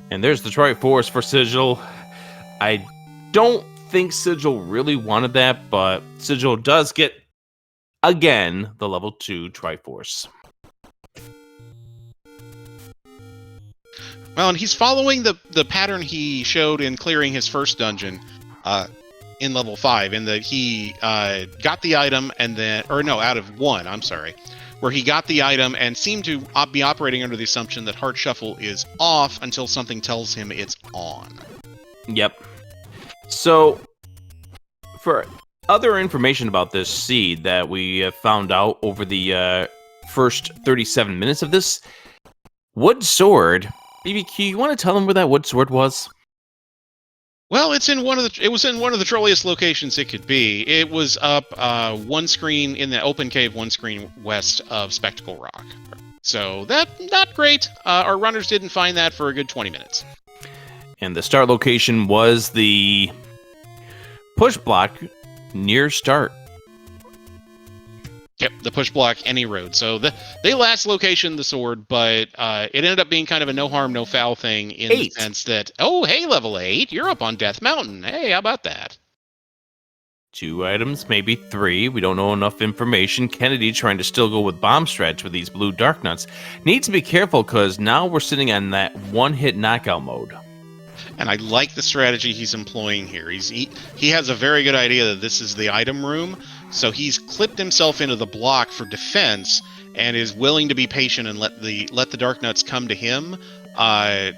S1: And there's the Triforce for Sigil. I don't think Sigil really wanted that, but Sigil does get, again, the level 2 Triforce.
S2: Well, and he's following the pattern he showed in clearing his first dungeon in level 5, in that he got the item and then, or no, out of 1, I'm sorry, where he got the item and seemed to be operating under the assumption that Heart Shuffle is off until something tells him it's on.
S1: Yep. So, for other information about this seed that we have found out over the first 37 minutes of this, Wood Sword, BBQ, you want to tell them where that Wood Sword was?
S2: Well, it was in one of the trolliest locations it could be. It was up one screen in the open cave, one screen west of Spectacle Rock. So not great. Our runners didn't find that for a good 20 minutes.
S1: And the start location was the push block near start.
S2: Yep, the push block, any road. So they last location the sword, but it ended up being kind of a no harm, no foul thing in the sense that, oh, hey, level 8, you're up on Death Mountain. Hey, how about that?
S1: 2 items, maybe 3. We don't know enough information. Kennedy, trying to still go with bomb stretch with these blue dark nuts, needs to be careful because now we're sitting on that one-hit knockout mode.
S2: And I like the strategy he's employing here. He has a very good idea that this is the item room, so he's clipped himself into the block for defense and is willing to be patient and let the dark nuts come to him,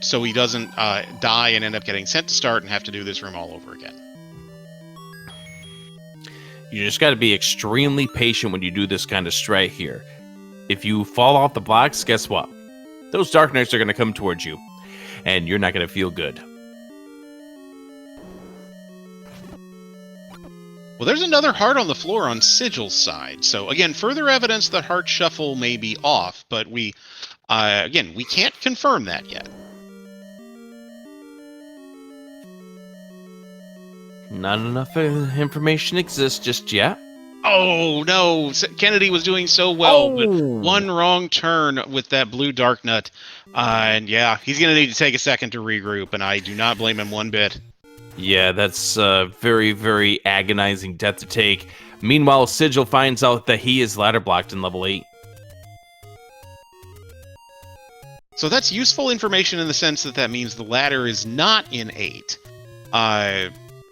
S2: so he doesn't die and end up getting sent to start and have to do this room all over again.
S1: You just got to be extremely patient when you do this kind of strat here. If you fall off the blocks, guess what? Those dark knights are going to come towards you, and you're not going to feel good.
S2: Well, there's another heart on the floor on Sigil's side. So again, further evidence that heart shuffle may be off, but we can't confirm that yet.
S1: Not enough information exists just yet.
S2: Oh, no. Kennedy was doing so well, but one wrong turn with that blue dark nut. And yeah, he's going to need to take a second to regroup, and I do not blame him one bit.
S1: Yeah, that's a very, very agonizing death to take. Meanwhile, Sigil finds out that he is ladder blocked in level 8.
S2: So that's useful information in the sense that means the ladder is not in 8.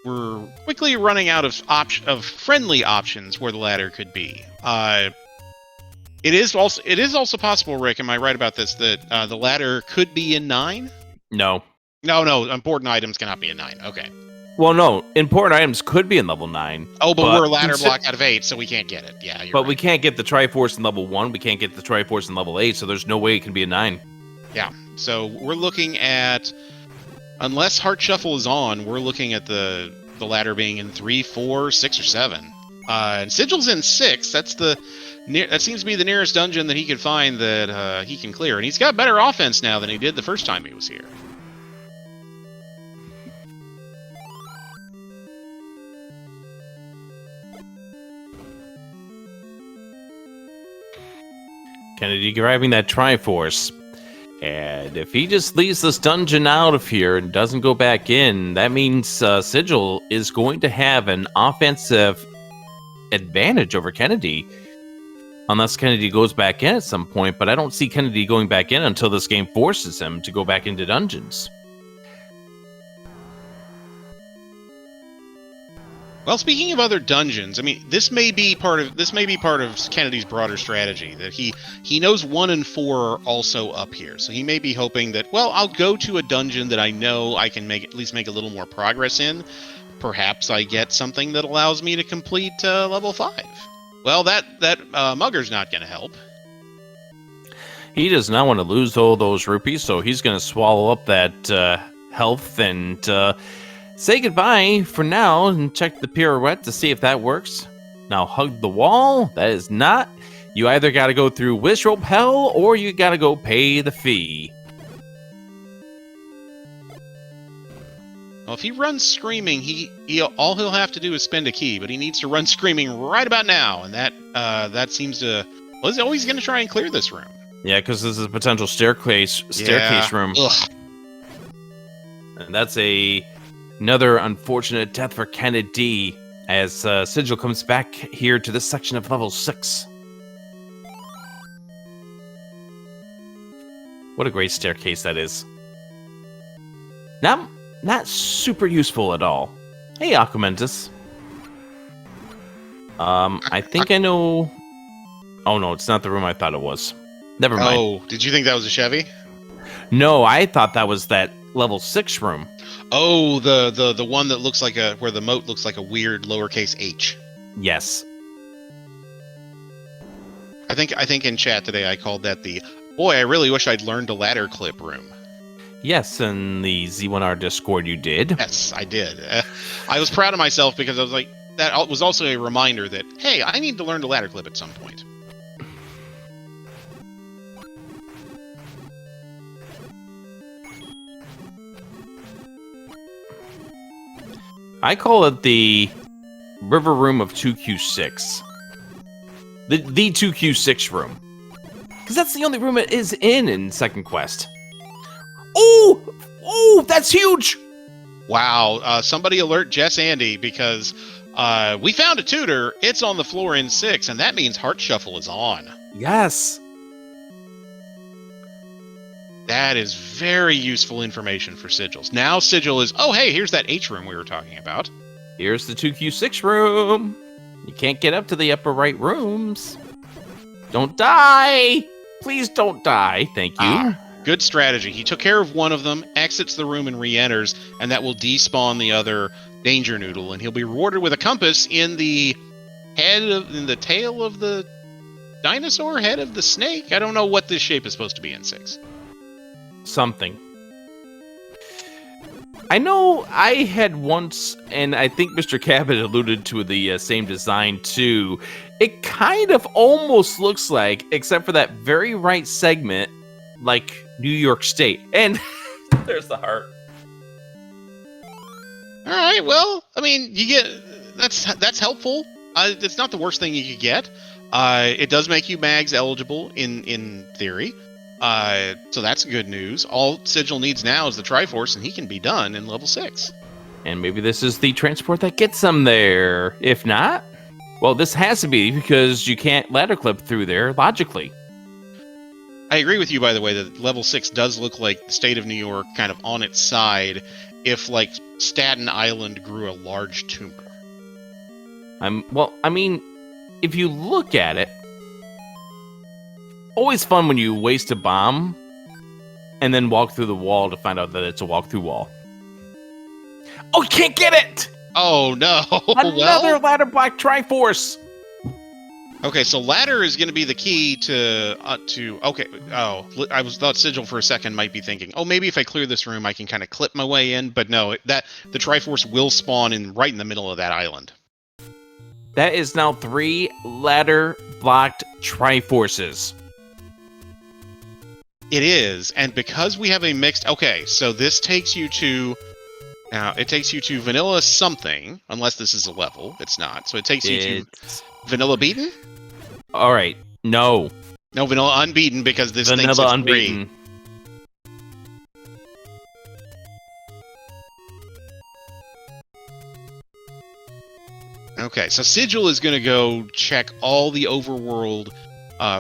S2: We're quickly running out of friendly options where the ladder could be. It is also possible, Rick, am I right about this, that the ladder could be in 9?
S1: No.
S2: No, important items cannot be in 9. Okay.
S1: Well, no, important items could be in level 9.
S2: Oh, but we're ladder blocked out of 8, so we can't get it. Yeah, you're
S1: But
S2: right.
S1: we can't get the Triforce in level 1, we can't get the Triforce in level 8, so there's no way it can be a 9.
S2: Yeah, so we're looking at, unless Heart Shuffle is on, we're looking at the ladder being in 3, 4, 6, or 7. And Sigil's in 6. That seems to be the nearest dungeon that he could find that he can clear. And he's got better offense now than he did the first time he was here.
S1: Kennedy grabbing that Triforce. And if he just leaves this dungeon out of here and doesn't go back in, that means Sigil is going to have an offensive advantage over Kennedy. Unless Kennedy goes back in at some point, but I don't see Kennedy going back in until this game forces him to go back into dungeons.
S2: Well, speaking of other dungeons, I mean, this may be part of Kennedy's broader strategy, that he knows 1 and 4 are also up here. So he may be hoping that, well, I'll go to a dungeon that I know I can at least make a little more progress in. Perhaps I get something that allows me to complete level 5. Well, that mugger's not going to help.
S1: He does not want to lose all those rupees, so he's going to swallow up that health and say goodbye for now and check the pirouette to see if that works. Now hug the wall. That is not. You either got to go through Wish Rope Hell or you got to go pay the fee.
S2: Well, if he runs screaming, all he'll have to do is spend a key, but he needs to run screaming right about now, and that seems to. Well, he's always going to try and clear this room.
S1: Yeah, because this is a potential staircase room.
S2: Ugh.
S1: And that's another unfortunate death for Kennedy as Sigil comes back here to this section of level 6. What a great staircase that is. Not super useful at all. Hey, Aquamentus. I think I know. Oh no, it's not the room I thought it was. Never mind.
S2: Oh, did you think that was a Chevy?
S1: No, I thought that was that level 6 room.
S2: Oh, the one that looks like where the moat looks like a weird lowercase h.
S1: Yes.
S2: I think in chat today I called that the boy. I really wish I'd learned a ladder clip room.
S1: Yes, in the Z1R Discord you did.
S2: Yes, I did. I was proud of myself because I was like, that was also a reminder that, hey, I need to learn to ladder clip at some point.
S1: I call it the River Room of 2Q6. The 2Q6 room. Because that's the only room it is in Second Quest. Oh, that's huge!
S2: Wow, somebody alert Jess Andy, because We found a tutor. It's on the floor in 6, and that means Heart Shuffle is on.
S1: Yes.
S2: That is very useful information for Sigils. Now Sigil is, oh, hey, here's that H room we were talking about.
S1: Here's the 2Q6 room. You can't get up to the upper right rooms. Don't die. Please don't die. Thank you.
S2: Good strategy. He took care of one of them, exits the room and re-enters, and that will despawn the other Danger Noodle, and he'll be rewarded with a compass in the tail of the dinosaur, head of the snake. I don't know what this shape is supposed to be in 6.
S1: Something. I know I had once, and I think Mr. Cabot alluded to the same design too. It kind of almost looks like, except for that very right segment, like New York State. And there's the heart.
S2: All right, well, I mean, you get that's helpful. It's not the worst thing you could get. It does make you mags eligible in theory. So that's good news. All Sigil needs now is the Triforce, and he can be done in level 6.
S1: And maybe this is the transport that gets him there. If not, well, this has to be because you can't ladder clip through there logically.
S2: I agree with you, by the way, that level 6 does look like the state of New York kind of on its side if, like, Staten Island grew a large tumor.
S1: Well, I mean, if you look at it, always fun when you waste a bomb and then walk through the wall to find out that it's a walk-through wall. Oh, you can't get it!
S2: Oh, no.
S1: Another ladder block Triforce!
S2: Okay, so ladder is going to be the key to okay. Oh, I thought Sigil for a second might be thinking, oh, maybe if I clear this room, I can kind of clip my way in. But no, the Triforce will spawn right in the middle of that island.
S1: That is now 3 ladder blocked Triforces.
S2: It is, and because we have a mixed... Okay, so this takes you to... Now, it takes you to vanilla something, unless this is a level. It's not. So it takes you to vanilla beaten?
S1: All right. No.
S2: No, vanilla unbeaten, because this
S1: vanilla
S2: thinks it's
S1: unbeaten.
S2: 3. Okay, so Sigil is going to go check all the overworld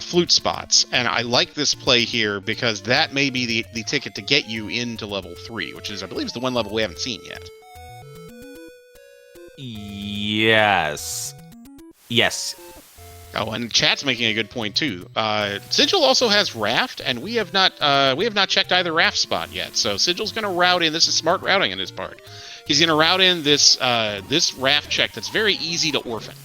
S2: flute spots, and I like this play here because that may be the ticket to get you into level 3, which is, I believe, is the one level we haven't seen yet.
S1: Yes. Yes.
S2: Oh, and chat's making a good point too. Sigil also has raft, and we have not checked either raft spot yet. So Sigil's going to route in. This is smart routing on his part. He's going to route in this raft check that's very easy to orphan.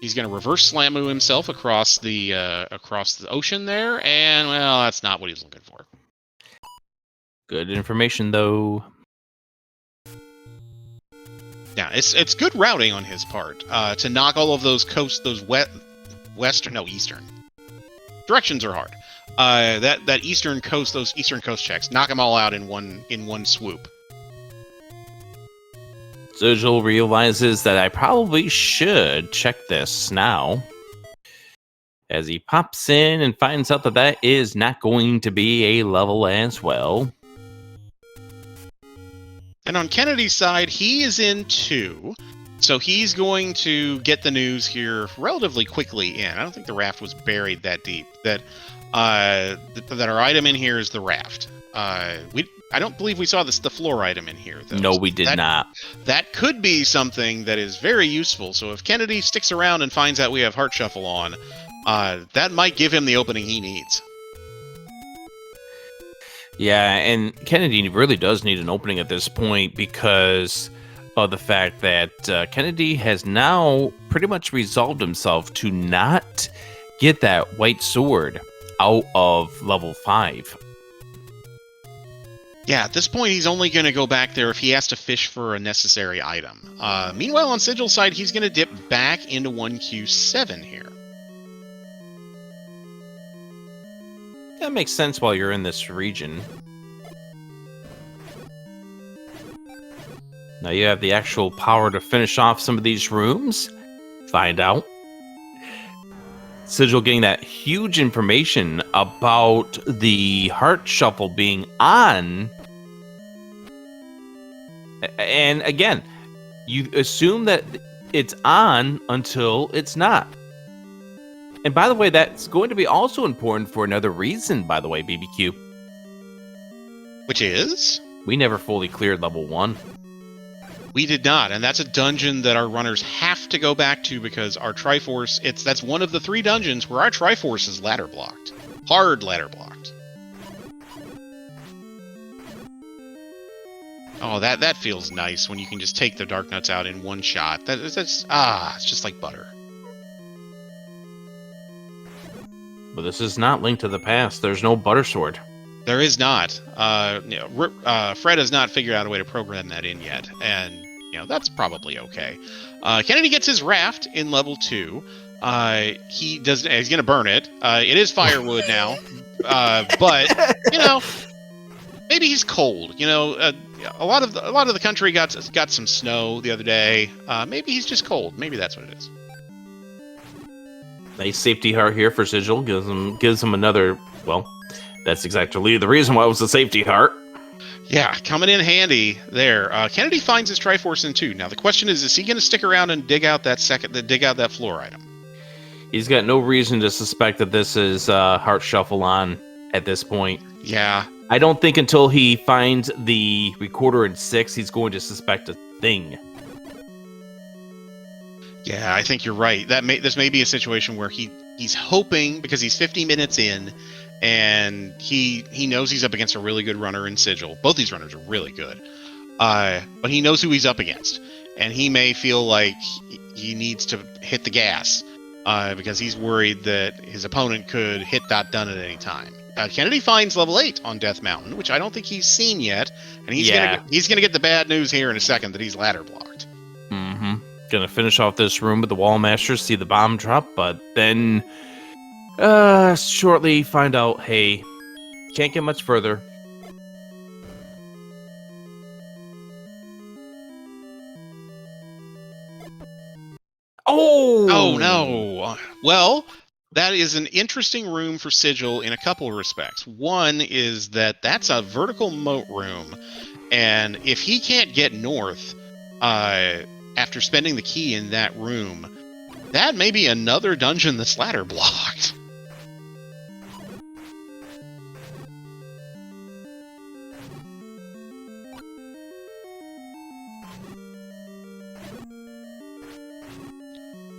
S2: He's going to reverse Slamu himself across the ocean there, and well, that's not what he's looking for.
S1: Good information though.
S2: Yeah, it's good routing on his part to knock all of those eastern directions are hard. That eastern coast, those eastern coast checks, knock them all out in one swoop.
S1: Sigil realizes that I probably should check this now, as he pops in and finds out that is not going to be a level as well.
S2: And on Kennedy's side, he is in 2, so he's going to get the news here relatively quickly in. I don't think the raft was buried that deep. That our item in here is the raft. I don't believe we saw the floor item in here, though.
S1: No, we did not.
S2: That could be something that is very useful. So if Kennedy sticks around and finds out we have Heart Shuffle on, that might give him the opening he needs.
S1: Yeah, and Kennedy really does need an opening at this point because of the fact that Kennedy has now pretty much resolved himself to not get that white sword out of level 5.
S2: Yeah, at this point, he's only going to go back there if he has to fish for a necessary item. Meanwhile, on Sigil's side, he's going to dip back into 1Q7 here.
S1: That makes sense while you're in this region. Now you have the actual power to finish off some of these rooms. Find out. Sigil getting that huge information about the Heart Shuffle being on. And again, You assume that it's on until it's not. And by the way, that's going to be also important for another reason, by the way, BBQ.
S2: Which is?
S1: We never fully cleared level 1.
S2: We did not, and that's a dungeon that our runners have to go back to because our Triforce, that's one of the 3 dungeons where our Triforce is ladder blocked. Hard ladder blocked. Oh, that feels nice when you can just take the Dark Nuts out in one shot. It's just like butter.
S1: But this is not Link to the Past. There's no Butter Sword.
S2: There is not. Fred has not figured out a way to program that in yet, and that's probably okay. Kennedy gets his raft in level 2. He's gonna burn it. It is firewood now, but maybe he's cold. A lot of the country got some snow the other day. Maybe he's just cold. Maybe that's what it is.
S1: Nice safety heart here for Sigil. Gives him another. Well, that's exactly the reason why it was a safety heart.
S2: Yeah, coming in handy there. Kennedy finds his Triforce in 2. Now the question is he going to stick around and dig out that floor item?
S1: He's got no reason to suspect that this is Heart Shuffle on at this point.
S2: Yeah.
S1: I don't think until he finds the recorder in 6, he's going to suspect a thing.
S2: Yeah, I think you're right. This may be a situation where he's hoping, because he's 50 minutes in, and he knows he's up against a really good runner in Sigil. Both these runners are really good. But he knows who he's up against. And he may feel like he needs to hit the gas because he's worried that his opponent could hit that done at any time. Kennedy finds level 8 on Death Mountain, which I don't think he's seen yet. And he's gonna get the bad news here in a second that he's ladder blocked.
S1: Mm-hmm. Gonna finish off this room with the Wall Masters, see the bomb drop, but then shortly find out, hey, can't get much further.
S2: Oh no. Well, that is an interesting room for Sigil in a couple of respects. One is that's a vertical moat room, and if he can't get north after spending the key in that room, that may be another dungeon that's ladder blocked.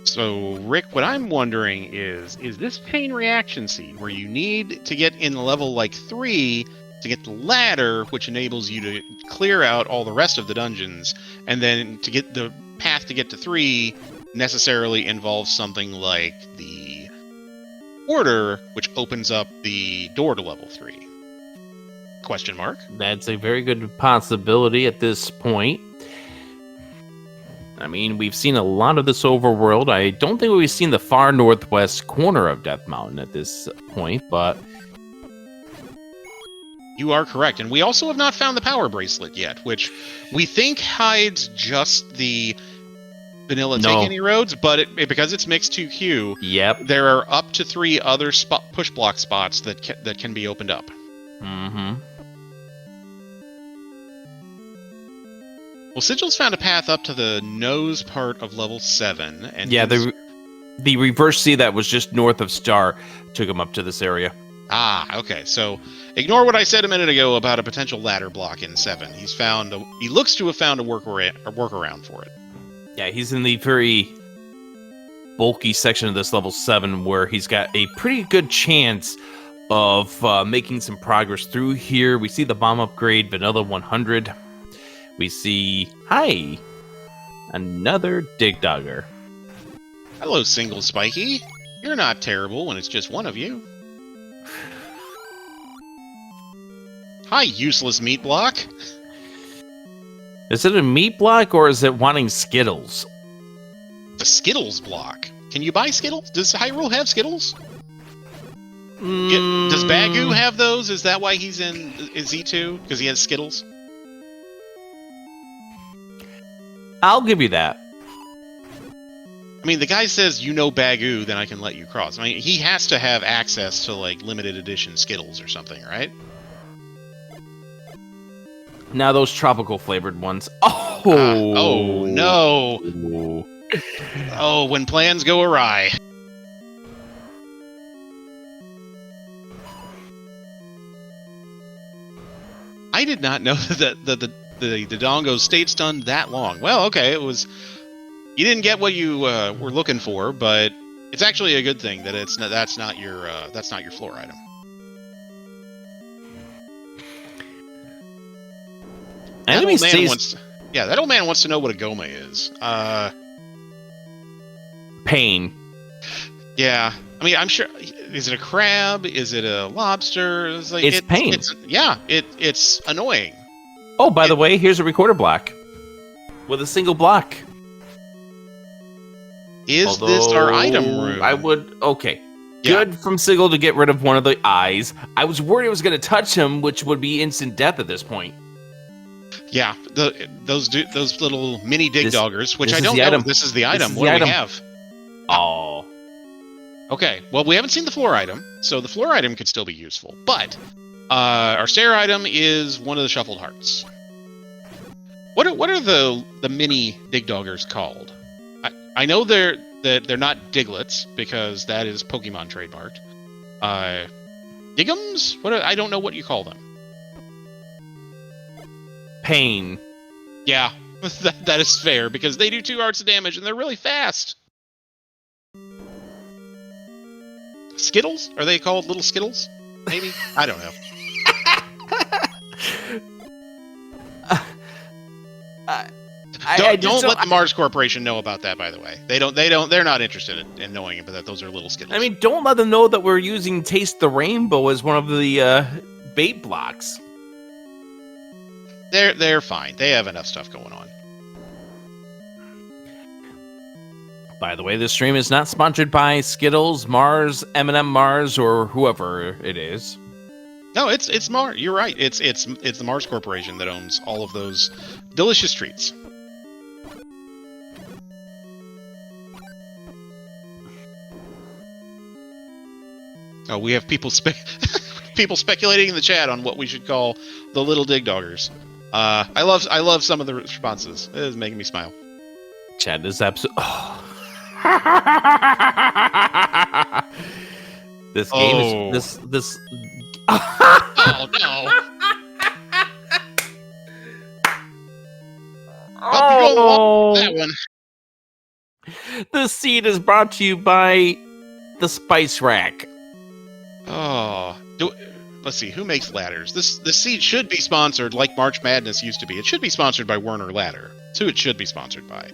S2: So, Rick, what I'm wondering is this chain reaction seed where you need to get in level like 3 to get the ladder, which enables you to clear out all the rest of the dungeons, and then to get the path to get to 3 necessarily involves something like the order, which opens up the door to level 3? Question mark?
S1: That's a very good possibility at this point. I mean, we've seen a lot of this overworld. I don't think we've seen the far northwest corner of Death Mountain at this point, but...
S2: You are correct. And we also have not found the power bracelet yet, which we think hides just the vanilla take any roads, but because it's mixed 2Q,
S1: yep,
S2: there are up to 3 other push block spots that can be opened up.
S1: Mm-hmm.
S2: Well, Sigil's found a path up to the nose part of level 7. And
S1: yeah, the reverse sea that was just north of Star took him up to this area.
S2: Ah, okay. So ignore what I said a minute ago about a potential ladder block in 7. He looks to have found a workaround for it.
S1: Yeah, he's in the very bulky section of this level 7 where he's got a pretty good chance of making some progress through here. We see the bomb upgrade, Vanilla 100. We see, hi, another Dig Dogger.
S2: Hello, Single Spiky. You're not terrible when it's just one of you. Hi, useless meat block.
S1: Is it a meat block or is it wanting Skittles?
S2: The Skittles block. Can you buy Skittles? Does Hyrule have Skittles? Does Bagu have those? Is that why he's in Z2? Because he has Skittles?
S1: I'll give you that.
S2: I mean, the guy says, Bagu, then I can let you cross. I mean, he has to have access to, like, limited edition Skittles or something, right?
S1: Now those tropical flavored ones. Oh!
S2: Oh no! Oh, when plans go awry. I did not know that the Dodongo stayed stunned that long. Well, okay, it was. You didn't get what you were looking for, but it's actually a good thing that that's not your floor item. That old man that old man wants to know what a goma is.
S1: Pain.
S2: Yeah, I mean, I'm sure. Is it a crab? Is it a lobster?
S1: It's pain.
S2: It's annoying.
S1: Oh, by the way, here's a recorder block with a single block.
S2: Is this our item room?
S1: Okay. Yeah. Good from Sigil to get rid of one of the eyes. I was worried it was going to touch him, which would be instant death at this point.
S2: Yeah, those little mini dig doggers, which I don't know if this is the item. What do we have?
S1: Oh.
S2: Okay, well, we haven't seen the floor item, so the floor item could still be useful. But our stair item is one of the shuffled hearts. What are the mini dig doggers called? I know they're not Diglets because that is Pokemon trademarked. Digums? I don't know what you call them.
S1: Pain.
S2: Yeah, that is fair because they do 2 hearts of damage and they're really fast. Skittles? Are they called little Skittles? Maybe? I don't know. Don't let the Mars Corporation know about that, by the way. They're not interested in knowing that those are little Skittles.
S1: I mean, don't let them know that we're using Taste the Rainbow as one of the bait blocks.
S2: They're fine. They have enough stuff going on.
S1: By the way, this stream is not sponsored by Skittles, Mars, M&M Mars, or whoever it is.
S2: No, it's Mars. You're right. It's the Mars Corporation that owns all of those delicious treats. Oh, we have people speculating in the chat on what we should call the little dig doggers. I love some of the responses. It is making me smile.
S1: Chat is absolutely. Oh. This game is this.
S2: Oh no!
S1: Oh,
S2: that one.
S1: The seed is brought to you by the Spice Rack.
S2: Oh, let's see who makes ladders. This seed should be sponsored like March Madness used to be. It should be sponsored by Werner Ladder. That's who it should be sponsored by.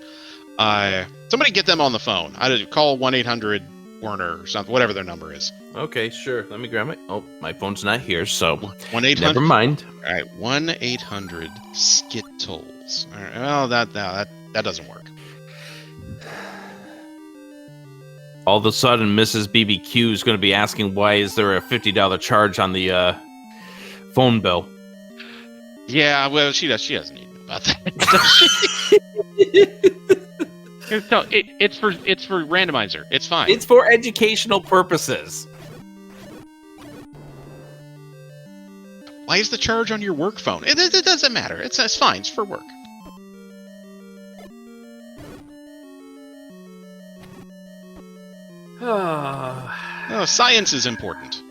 S2: Somebody get them on the phone. I call 1-800-WERNER or something, whatever their number is.
S1: Okay, sure. Let me grab it. Oh, my phone's not here, so
S2: 1-800.
S1: Never mind.
S2: All right, 1-800-SKITTLES. All right, well, that doesn't work.
S1: All of a sudden, Mrs. BBQ is going to be asking why is there a $50 charge on the phone bill.
S2: Yeah, well, she doesn't need to know about that.
S3: No, it's for Randomizer. It's fine.
S1: It's for educational purposes.
S2: Why is the charge on your work phone? It doesn't matter. It's fine. It's for work. Oh, science is important.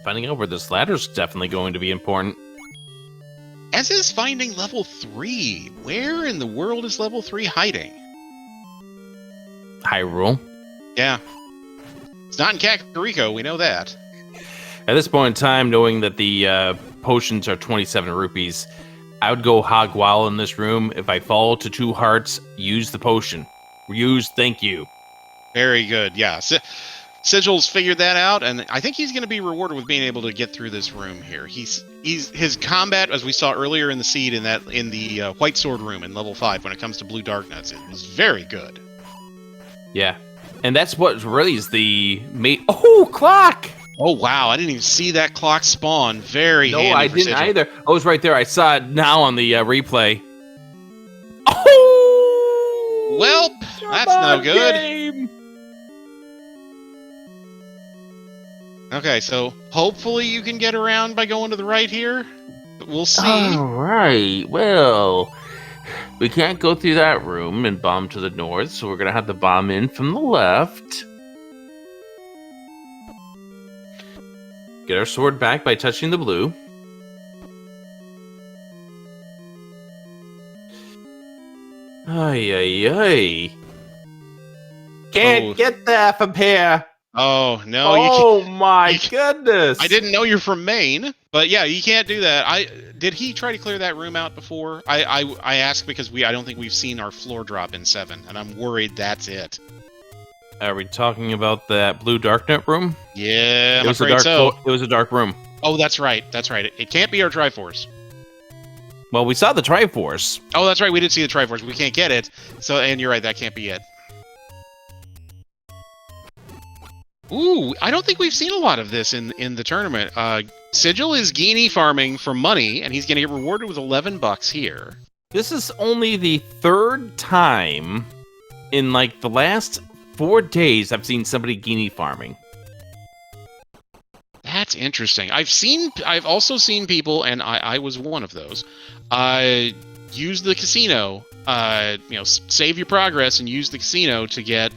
S1: Finding out where this ladder's definitely going to be important.
S2: As is finding level 3. Where in the world is level 3 hiding?
S1: Hyrule.
S2: Yeah. It's not in Kakariko, we know that.
S1: At this point in time, knowing that the potions are 27 rupees, I would go hog wild in this room. If I fall to 2 hearts, use the potion. Thank you.
S2: Very good, yeah. Sigil's figured that out, and I think he's going to be rewarded with being able to get through this room here. His combat, as we saw earlier in the seed in the White Sword room in level 5, when it comes to Blue Darknuts, it was very good.
S1: Yeah, and that's what really is the clock.
S2: Oh wow, I didn't even see that clock spawn. Very handy.
S1: No, I didn't
S2: Sigil.
S1: either. I was right there. I saw it now on the replay. Oh,
S2: well, that's no good.
S1: Game.
S2: Okay, so hopefully you can get around by going to the right here. We'll see.
S1: All right. Well, we can't go through that room and bomb to the north, so we're gonna have to bomb in from the left. Get our sword back by touching the blue. Ay, ay, ay. Can't get that from here.
S2: Oh no!
S1: Oh my
S2: you
S1: goodness!
S2: I didn't know you're from Maine, but yeah, you can't do that. Did he try to clear that room out before? I asked because I don't think we've seen our floor drop in 7, and I'm worried that's it.
S1: Are we talking about that blue darknet room?
S2: Yeah, I'm
S1: It was
S2: afraid so.
S1: It was a dark room.
S2: Oh, that's right. That's right. It can't be our Triforce.
S1: Well, we saw the Triforce.
S2: Oh, that's right. We did see the Triforce. We can't get it. So, and you're right. That can't be it. Ooh, I don't think we've seen a lot of this in the tournament. Sigil is Genie farming for money, and he's going to get rewarded with $11 here.
S1: This is only the 3rd time in like the last 4 days I've seen somebody Genie farming.
S2: That's interesting. I've also seen people, and I was one of those, use the casino, save your progress and use the casino to get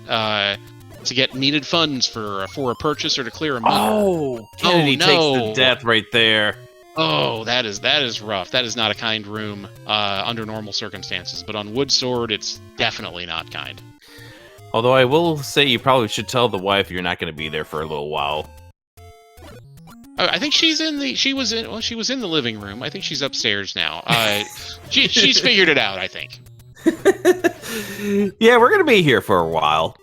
S2: needed funds for a purchase or to clear a meter.
S1: Oh, Kennedy takes the death right there.
S2: Oh, that is rough. That is not a kind room under normal circumstances, but on Wood Sword, it's definitely not kind.
S1: Although I will say you probably should tell the wife you're not going to be there for a little while.
S2: I think she was in the living room. I think she's upstairs now. She's figured it out, I think.
S1: Yeah, we're going to be here for a while.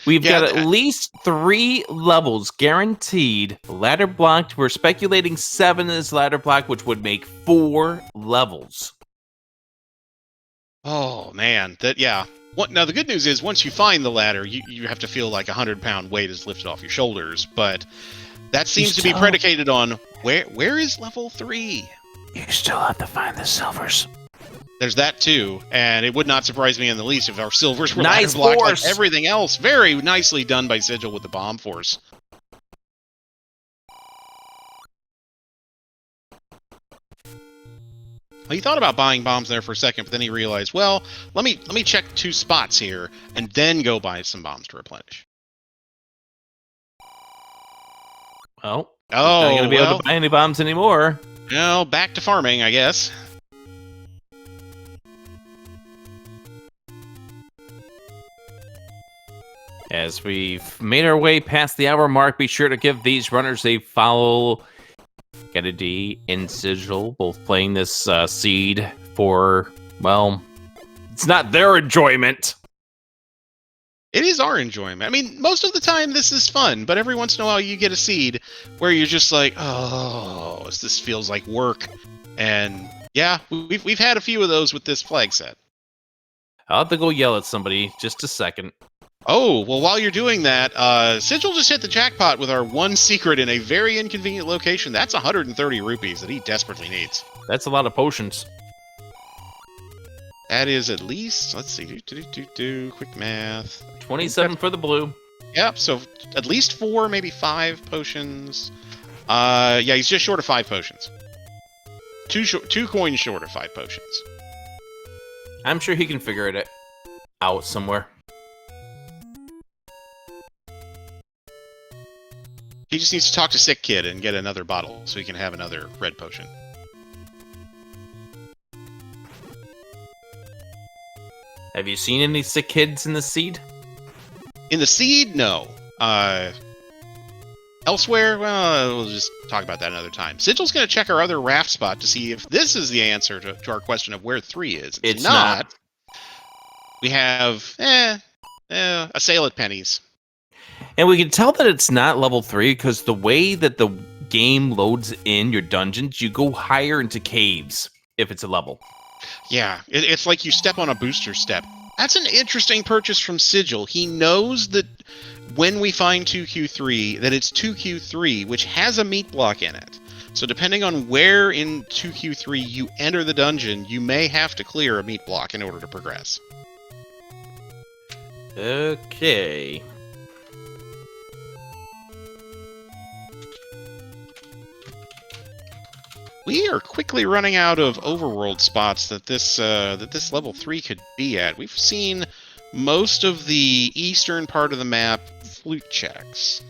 S1: We've got at least 3 levels guaranteed. Ladder blocked. We're speculating 7 is ladder block, which would make 4 levels.
S2: Oh man, now the good news is once you find the ladder, you have to feel like 100-pound weight is lifted off your shoulders. But that seems to be predicated on where is level 3?
S1: You still have to find the silvers.
S2: There's that too, and it would not surprise me in the least if our silvers were
S1: nice
S2: ladder blocked
S1: force.
S2: like everything else. Very nicely done by Sigil with the bomb force. He thought about buying bombs there for a second, but then he realized, well, let me check 2 spots here and then go buy some bombs to replenish.
S1: Well, not going to be able to buy any bombs anymore.
S2: No, back to farming, I guess.
S1: As we've made our way past the hour mark, be sure to give these runners a follow. Kennedy and Sigil both playing this seed for, well, it's not their enjoyment.
S2: It is our enjoyment. I mean, most of the time this is fun, but every once in a while you get a seed where you're just like, oh, this feels like work. And yeah, we've had a few of those with this flag set.
S1: I'll have to go yell at somebody just a second.
S2: Oh, well, while you're doing that, Sigil just hit the jackpot with our 1 secret in a very inconvenient location. That's 130 rupees that he desperately needs.
S1: That's a lot of potions.
S2: That is at least, let's see, quick math.
S1: 27 for the blue.
S2: Yep, so at least 4, maybe 5 potions. Yeah, he's just short of 5 potions. 2 coins short of 5 potions.
S1: I'm sure he can figure it out somewhere.
S2: He just needs to talk to Sick Kid and get another bottle so he can have another red potion.
S1: Have you seen any sick kids in the seed?
S2: In the seed, no. Elsewhere, well, we'll just talk about that another time. Sigil's going to check our other raft spot to see if this is the answer to our question of where 3 is.
S1: It's not.
S2: We have, a sale at Penny's.
S1: And we can tell that it's not level 3 because the way that the game loads in your dungeons, you go higher into caves if it's a level.
S2: Yeah, it's like you step on a booster step. That's an interesting purchase from Sigil. He knows that when we find 2Q3, that it's 2Q3, which has a meat block in it. So depending on where in 2Q3 you enter the dungeon, you may have to clear a meat block in order to progress.
S1: Okay.
S2: We are quickly running out of overworld spots that this level 3 could be at. We've seen most of the eastern part of the map flute checks.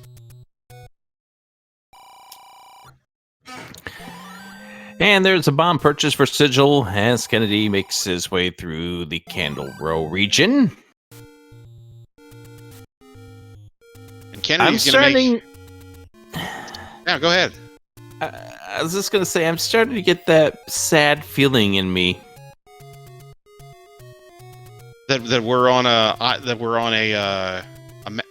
S1: And there's a bomb purchase for Sigil as Kennedy makes his way through the Candle Row region.
S2: And Kennedy's going to make... Yeah, go ahead.
S1: I was just gonna say, I'm starting to get that sad feeling in me
S2: that we're on an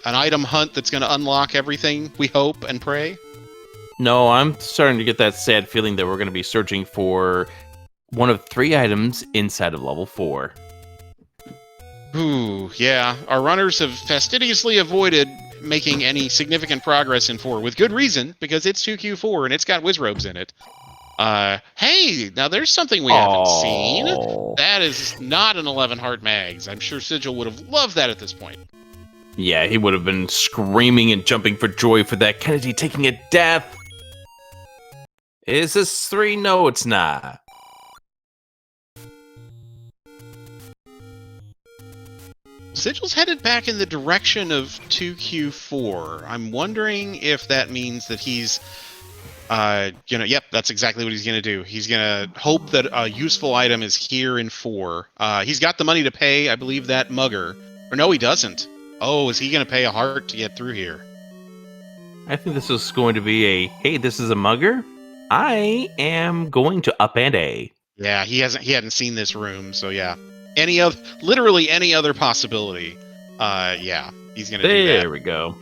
S2: item hunt that's going to unlock everything. We hope and pray.
S1: No, I'm starting to get that sad feeling that we're going to be searching for one of 3 items inside of level 4.
S2: Ooh, yeah. Our runners have fastidiously avoided making any significant progress in 4, with good reason, because it's 2Q4 and it's got Wizrobes in it. Hey, now there's something we haven't seen. That is not an 11 heart mags. I'm sure Sigil would have loved that at this point.
S1: Yeah, he would have been screaming and jumping for joy for that. Kennedy taking a death. Is this 3? No, it's not.
S2: Sigil's headed back in the direction of 2Q4. I'm wondering if that means that he's, yep, that's exactly what he's going to do. He's going to hope that a useful item is here in 4. He's got the money to pay, I believe, that mugger. Or no, he doesn't. Oh, is he going to pay a heart to get through here?
S1: I think this is going to be a, hey, this is a mugger. I am going to up and A.
S2: Yeah, he hadn't seen this room, so yeah. Literally any other possibility. Yeah, he's gonna do that.
S1: There we go.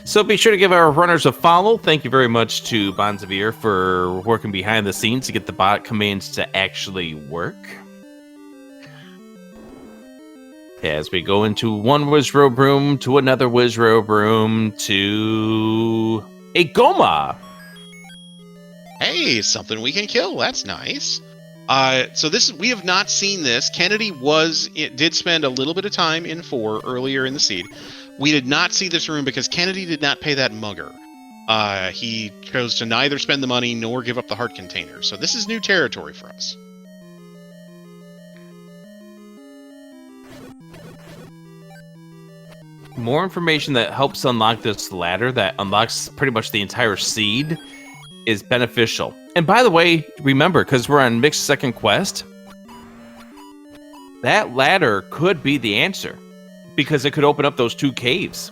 S1: So be sure to give our runners a follow. Thank you very much to Bonzavir for working behind the scenes to get the bot commands to actually work. As we go into one Wizrobe room to another Wizrobe room to a Goma.
S2: Hey, something we can kill. That's nice. So we have not seen this. Kennedy did spend a little bit of time in 4 earlier in the seed. We did not see this room because Kennedy did not pay that mugger. He chose to neither spend the money nor give up the heart container. So this is new territory for us.
S1: More information that helps unlock this ladder that unlocks pretty much the entire seed is beneficial. And by the way, remember, because we're on Mixed Second Quest, that ladder could be the answer because it could open up those 2 caves.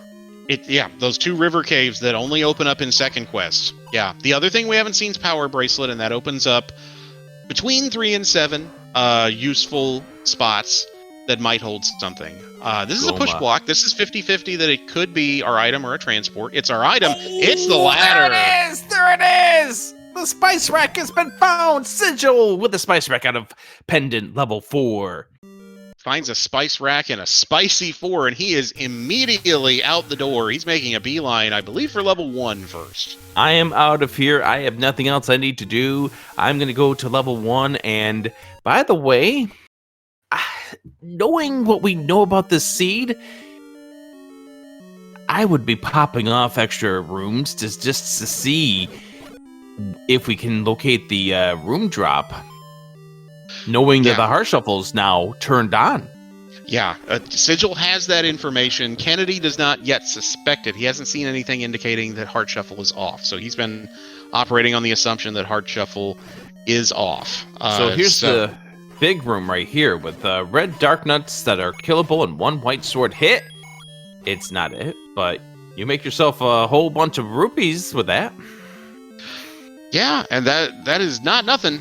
S2: Those 2 river caves that only open up in Second Quest. Yeah, the other thing we haven't seen is Power Bracelet, and that opens up between 3 and 7 useful spots that might hold something. This is a push block. This is 50-50 that it could be our item or a transport. It's our item. It's the ladder.
S1: There it is! There it is! The spice rack has been found! Sigil with the spice rack out of pendant level 4.
S2: Finds a spice rack and a spicy 4, and he is immediately out the door. He's making a beeline, I believe, for level 1 first.
S1: I am out of here. I have nothing else I need to do. I'm going to go to level 1, and by the way, knowing what we know about this seed, I would be popping off extra rooms just to see if we can locate the room drop, knowing that the heart shuffle's now turned on.
S2: Yeah, Sigil has that information. Kennedy does not yet suspect it. He hasn't seen anything indicating that heart shuffle is off, so he's been operating on the assumption that heart shuffle is off.
S1: So here's the big room right here with red dark nuts that are killable and 1 white sword hit. It's not it, but you make yourself a whole bunch of rupees with that.
S2: Yeah, and that is not nothing.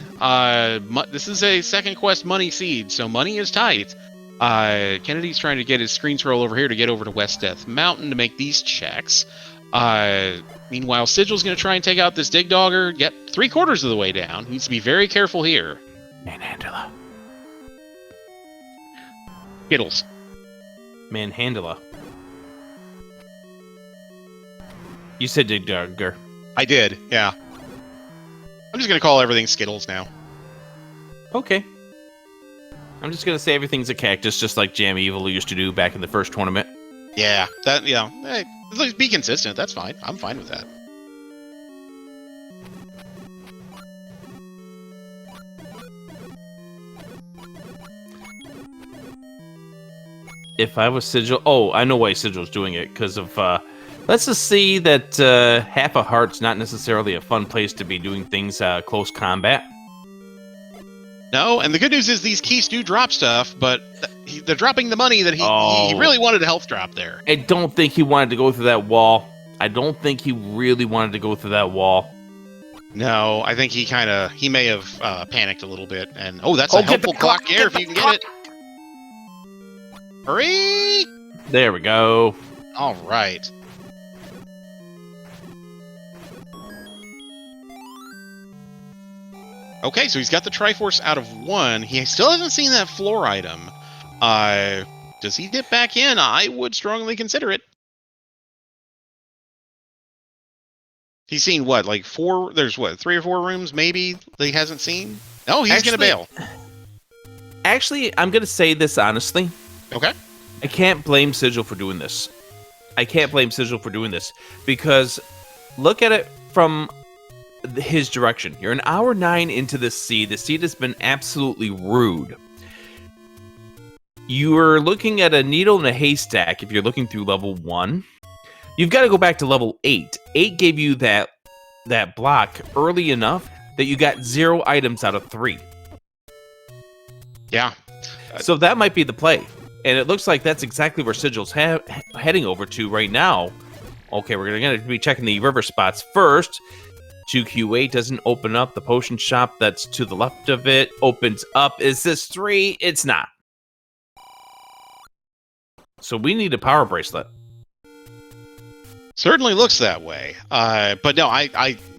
S2: This is a Second Quest money seed, so money is tight. Kennedy's trying to get his screen scroll over here to get over to West Death Mountain to make these checks. Meanwhile, Sigil's going to try and take out this Dig Dogger. Yep, 3/4 of the way down. He needs to be very careful here.
S1: Manhandler.
S2: Skittles.
S1: Manhandler. You said Dig Dogger.
S2: I did, yeah. I'm just going to call everything Skittles now.
S1: Okay. I'm just going to say everything's a cactus, just like Jam Evil used to do back in the first tournament.
S2: Yeah, hey, be consistent. That's fine. I'm fine with that.
S1: If I was Sigil... Oh, I know why Sigil's doing it, because of... let's just see that half a heart's not necessarily a fun place to be doing things close combat.
S2: No, and the good news is these keys do drop stuff, but they're dropping the money that he really wanted a health drop there.
S1: I don't think he wanted to go through that wall. I don't think he really wanted to go through that wall.
S2: No, I think he may have panicked a little bit. And that's a helpful clock here if you can get it. Hurry!
S1: There we go.
S2: All right. Okay, so he's got the Triforce out of 1. He still hasn't seen that floor item. Does he dip back in? I would strongly consider it. He's seen what, like 4? There's what, 3 or 4 rooms maybe that he hasn't seen? No, he's going to bail.
S1: Actually, I'm going to say this honestly.
S2: Okay.
S1: I can't blame Sigil for doing this. Because look at it from his direction. You're an hour 9 into this seed. The seed has been absolutely rude. You are looking at a needle in a haystack if you're looking through level 1. You've got to go back to level 8. 8 gave you that block early enough that you got 0 items out of 3.
S2: Yeah.
S1: So that might be the play. And it looks like that's exactly where Sigil's heading over to right now. Okay, we're going to be checking the river spots first. 2Q8 doesn't open up. The potion shop that's to the left of it opens up. Is this 3? It's not. So we need a power bracelet.
S2: Certainly looks that way. But no,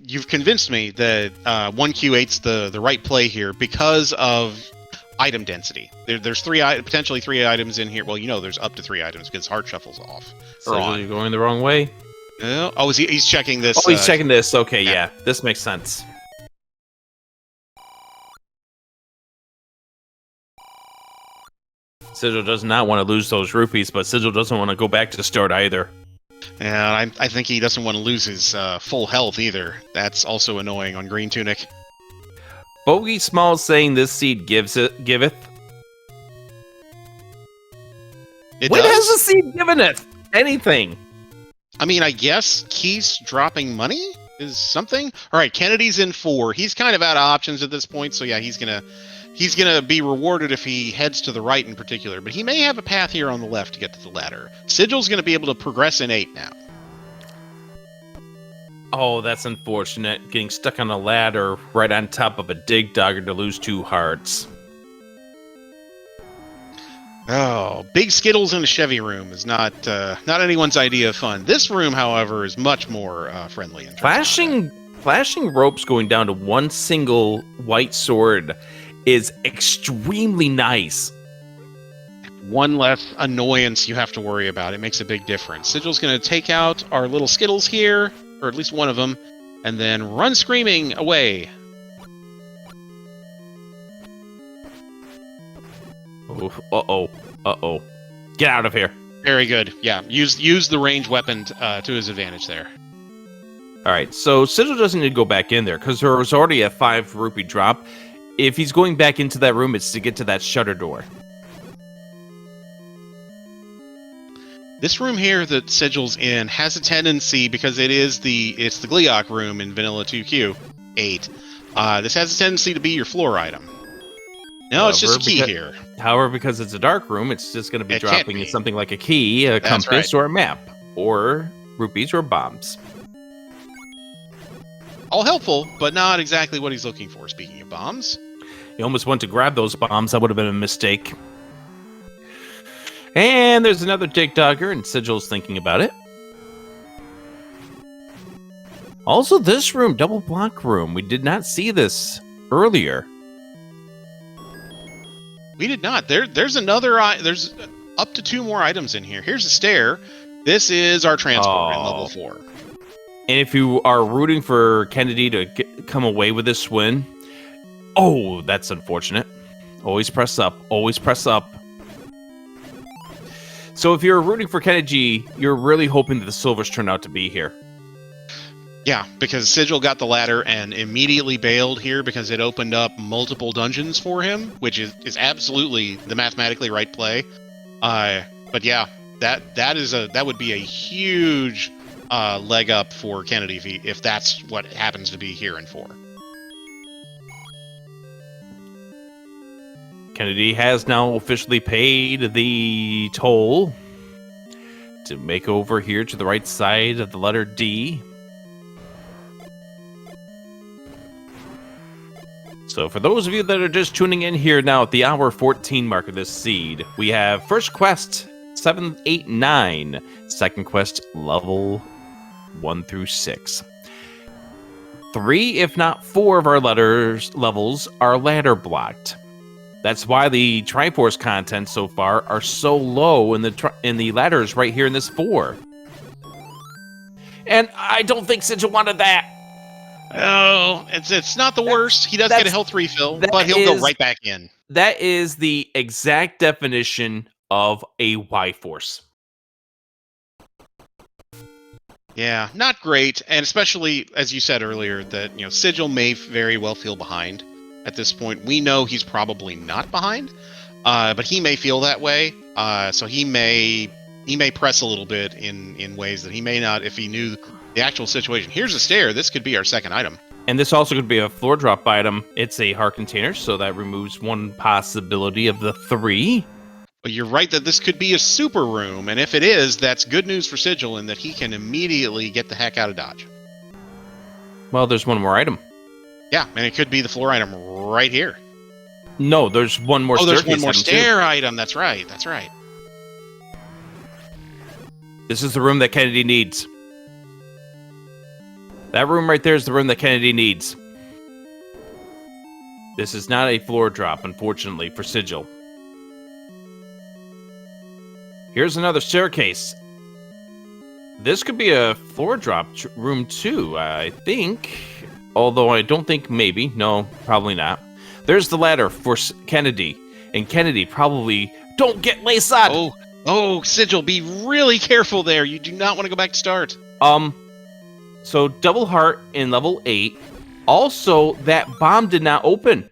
S2: you've convinced me that 1Q8's the right play here because of item density. There's potentially 3 items in here. Well, there's up to 3 items because heart shuffles off.
S1: So you're going the wrong way.
S2: Oh, he's checking this.
S1: Oh, he's checking this. Okay, yeah. This makes sense. Sigil does not want to lose those rupees, but Sigil doesn't want to go back to the start either.
S2: And I think he doesn't want to lose his full health either. That's also annoying on Green Tunic.
S1: Bogey Small saying this seed giveth. When has the seed given it anything?
S2: I mean, I guess keys dropping money is something. All right, Kennedy's in 4. He's kind of out of options at this point, so yeah, he's gonna be rewarded if he heads to the right in particular. But he may have a path here on the left to get to the ladder. Sigil's gonna be able to progress in 8 now.
S1: Oh, that's unfortunate. Getting stuck on a ladder right on top of a dig dogger to lose 2 hearts.
S2: Oh, big Skittles in a Chevy room is not anyone's idea of fun. This room, however, is much more friendly.
S1: Flashing ropes going down to 1 single white sword is extremely nice.
S2: 1 less annoyance you have to worry about. It makes a big difference. Sigil's going to take out our little Skittles here, or at least one of them, and then run screaming away.
S1: Uh-oh. Get out of here.
S2: Very good. Yeah, use the ranged weapon to his advantage there.
S1: All right, so Sigil doesn't need to go back in there because there was already a 5 rupee drop. If he's going back into that room, it's to get to that shutter door.
S2: This room here that Sigil's in has a tendency, because it's the Gliok room in Vanilla 2Q8. This has a tendency to be your floor item. No, it's just a key here.
S1: However, because it's a dark room, it's just going to be dropping you something like a key, a compass, or a map, or rupees or bombs.
S2: All helpful, but not exactly what he's looking for. Speaking of bombs.
S1: He almost went to grab those bombs. That would have been a mistake. And there's another dig dogger, and Sigil's thinking about it. Also, this room, double block room. We did not see this earlier.
S2: We did not. There's there's up to 2 more items in here. Here's a stair. This is our transport in level 4.
S1: And if you are rooting for Kennedy to come away with this win, oh, that's unfortunate. Always press up. Always press up. So if you're rooting for Kennedy, you're really hoping that the silvers turn out to be here.
S2: Yeah, because Sigil got the ladder and immediately bailed here because it opened up multiple dungeons for him, which is absolutely the mathematically right play. But yeah, that would be a huge leg up for Kennedy if that's what happens to be here in 4.
S1: Kennedy has now officially paid the toll to make over here to the right side of the letter D. So for those of you that are just tuning in here now at the hour 14 mark of this seed, we have first quest 7, 8, 9, second quest level 1 through 6. 3, if not 4 of our levels are ladder blocked. That's why the Triforce content so far are so low in the ladders right here in this 4. And I don't think Sigil wanted that.
S2: Oh, it's not the worst. He does get a health refill, but he'll go right back in.
S1: That is the exact definition of a Y-Force.
S2: Yeah, not great, and especially as you said earlier that Sigil may very well feel behind at this point. We know he's probably not behind, but he may feel that way. So he may press a little bit in ways that he may not if he knew the actual situation. Here's a stair. This could be our second item.
S1: And this also could be a floor drop item. It's a heart container, so that removes one possibility of the 3.
S2: But you're right that this could be a super room, and if it is, that's good news for Sigil in that he can immediately get the heck out of Dodge.
S1: Well, there's one more item.
S2: Yeah, and it could be the floor item right here.
S1: No, there's one more staircase
S2: there's one more
S1: item
S2: stair
S1: too.
S2: item. That's right.
S1: This is the room that Kennedy needs. That room right there is the room that Kennedy needs. This is not a floor drop, unfortunately, for Sigil. Here's another staircase. This could be a floor drop room too, I think. Although I don't think maybe. No, probably not. There's the ladder for Kennedy. And Kennedy probably... Don't get lace on!
S2: Oh, Sigil, be really careful there. You do not want to go back to start.
S1: So double heart in level 8. Also, that bomb did not open.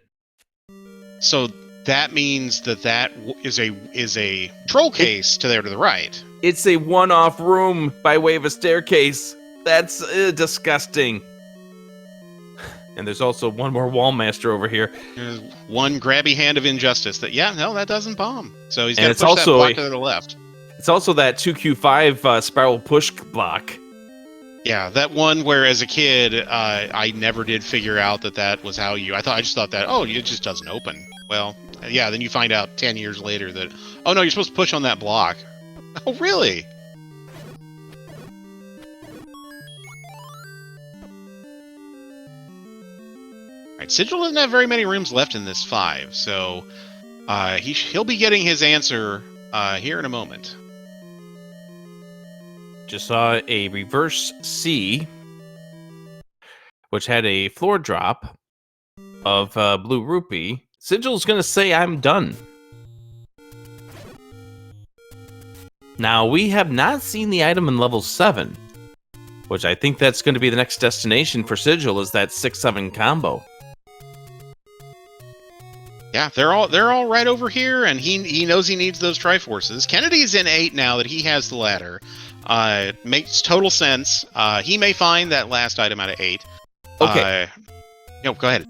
S2: So that means that is a troll case to the right.
S1: It's a one-off room by way of a staircase. That's disgusting. And there's also one more wallmaster over here.
S2: There's one grabby hand of injustice that that doesn't bomb. So he's got to push
S1: also
S2: that block to the left.
S1: It's also that 2Q5 spiral push block.
S2: Yeah, that one where as a kid, I never did figure out that was how I just thought that, it just doesn't open. Well, yeah, then you find out 10 years later that, oh no, you're supposed to push on that block. Oh, really? Alright, Sigil doesn't have very many rooms left in this 5, so he'll be getting his answer here in a moment.
S1: Just saw a reverse C, which had a floor drop of blue rupee. Sigil's going to say, I'm done. Now, we have not seen the item in level 7, which I think that's going to be the next destination for Sigil, is that 6-7 combo.
S2: Yeah, they're all right over here, and he knows he needs those Triforces. Kennedy's in 8 now that he has the ladder. Makes total sense. He may find that last item out of 8.
S1: Okay.
S2: No, go ahead.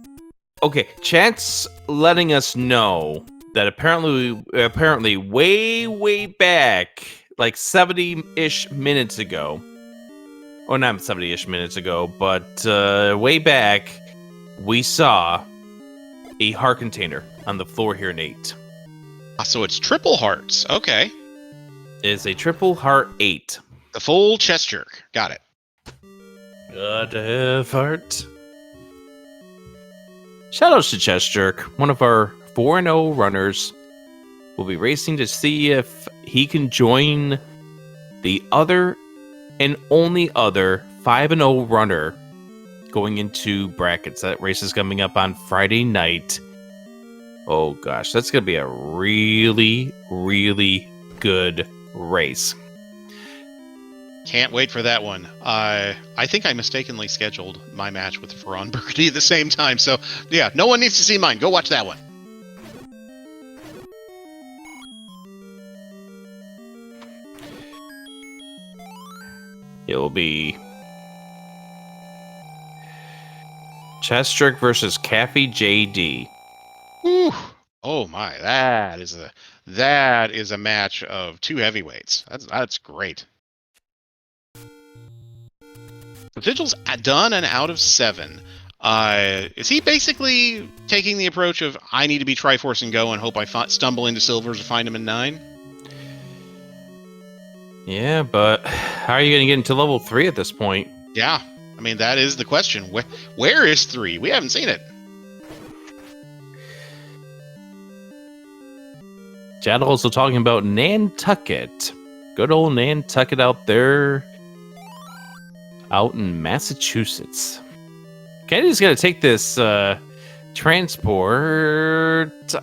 S1: Okay, chat's letting us know that apparently way back, like 70-ish minutes ago, or not 70-ish minutes ago, but way back, we saw a heart container on the floor here in 8.
S2: So it's triple hearts. Okay.
S1: It's a triple heart 8.
S2: The full chest jerk. Got it.
S1: Gotta have heart. Shoutouts to Chest Jerk, one of our 4-0 runners. We'll be racing to see if he can join the other and only other 5-0 runner going into brackets. That race is coming up on Friday night. Oh gosh, that's going to be a really, really good race.
S2: Can't wait for that one. I think I mistakenly scheduled my match with Ferran Burgundy at the same time, so yeah, no one needs to see mine. Go watch that one.
S1: It will be Chestrick versus Caffey JD.
S2: Whew. Oh my, that is a match of two heavyweights. That's great. Sigil's done and out of 7. Is he basically taking the approach of I need to be Triforce and go and hope I stumble into silvers or find him in 9?
S1: Yeah, but how are you going to get into level 3 at this point?
S2: Yeah, I mean that is the question. Where is 3? We haven't seen it.
S1: Chad also talking about Nantucket. Good old Nantucket out there. Out in Massachusetts. Kennedy's going to take this transport.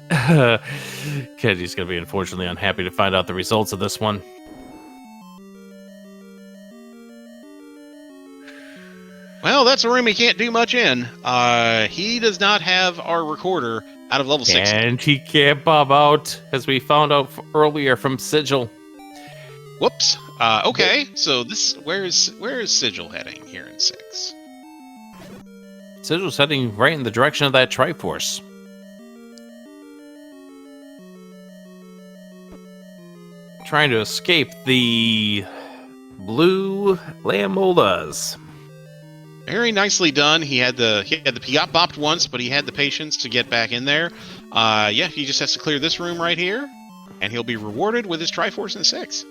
S1: Kennedy's going to be unfortunately unhappy to find out the results of this one.
S2: Well, that's a room he can't do much in. He does not have our recorder out of level 6.
S1: And he can't bob out, as we found out earlier from Sigil.
S2: Whoops. Okay, so where is Sigil heading here in 6?
S1: Sigil's heading right in the direction of that Triforce. Trying to escape the blue Lamolas.
S2: Very nicely done. He got bopped once, but he had the patience to get back in there. Yeah, he just has to clear this room right here, and he'll be rewarded with his Triforce in 6.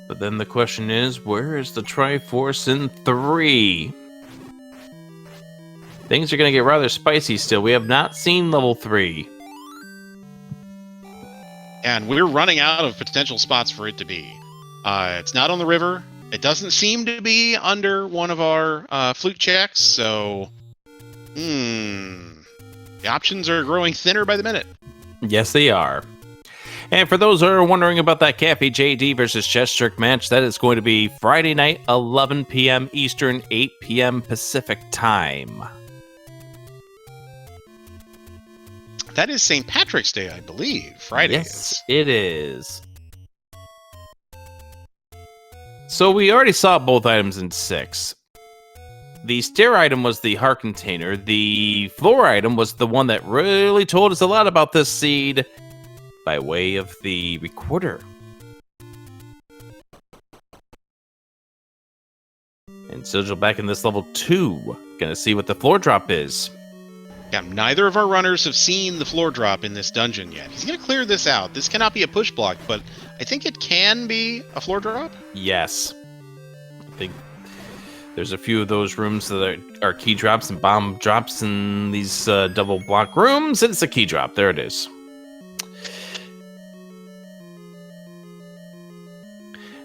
S1: But then the question is, where is the Triforce in 3? Things are going to get rather spicy still. We have not seen level 3.
S2: And we're running out of potential spots for it to be. It's not on the river. It doesn't seem to be under one of our flute checks, so... the options are growing thinner by the minute.
S1: Yes, they are. And for those who are wondering about that Caffey JD versus Chestrick match, that is going to be Friday night, 11 p.m. Eastern, 8 p.m. Pacific time.
S2: That is St. Patrick's Day, I believe. Friday
S1: Yes,
S2: is.
S1: it is. So we already saw both items in 6. The stair item was the heart container. The floor item was the one that really told us a lot about this seed by way of the recorder. And Sigil back in this level 2. Gonna see what the floor drop is.
S2: Yeah, neither of our runners have seen the floor drop in this dungeon yet. He's going to clear this out. This cannot be a push block, but I think it can be a floor drop.
S1: Yes. I think there's a few of those rooms that are key drops and bomb drops in these double block rooms. It's a key drop. There it is.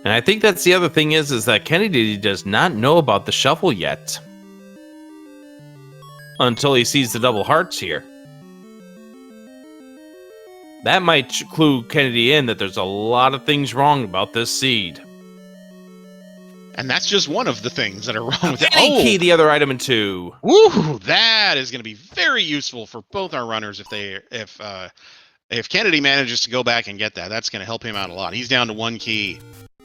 S1: And I think that's the other thing is that Kennedy does not know about the shuffle yet. Until he sees the double hearts here. That might clue Kennedy in that there's a lot of things wrong about this seed.
S2: And that's just one of the things that are wrong with it.
S1: Any key the other item in 2.
S2: Woo! That is going to be very useful for both our runners if Kennedy manages to go back and get that. That's going to help him out a lot. He's down to 1 key.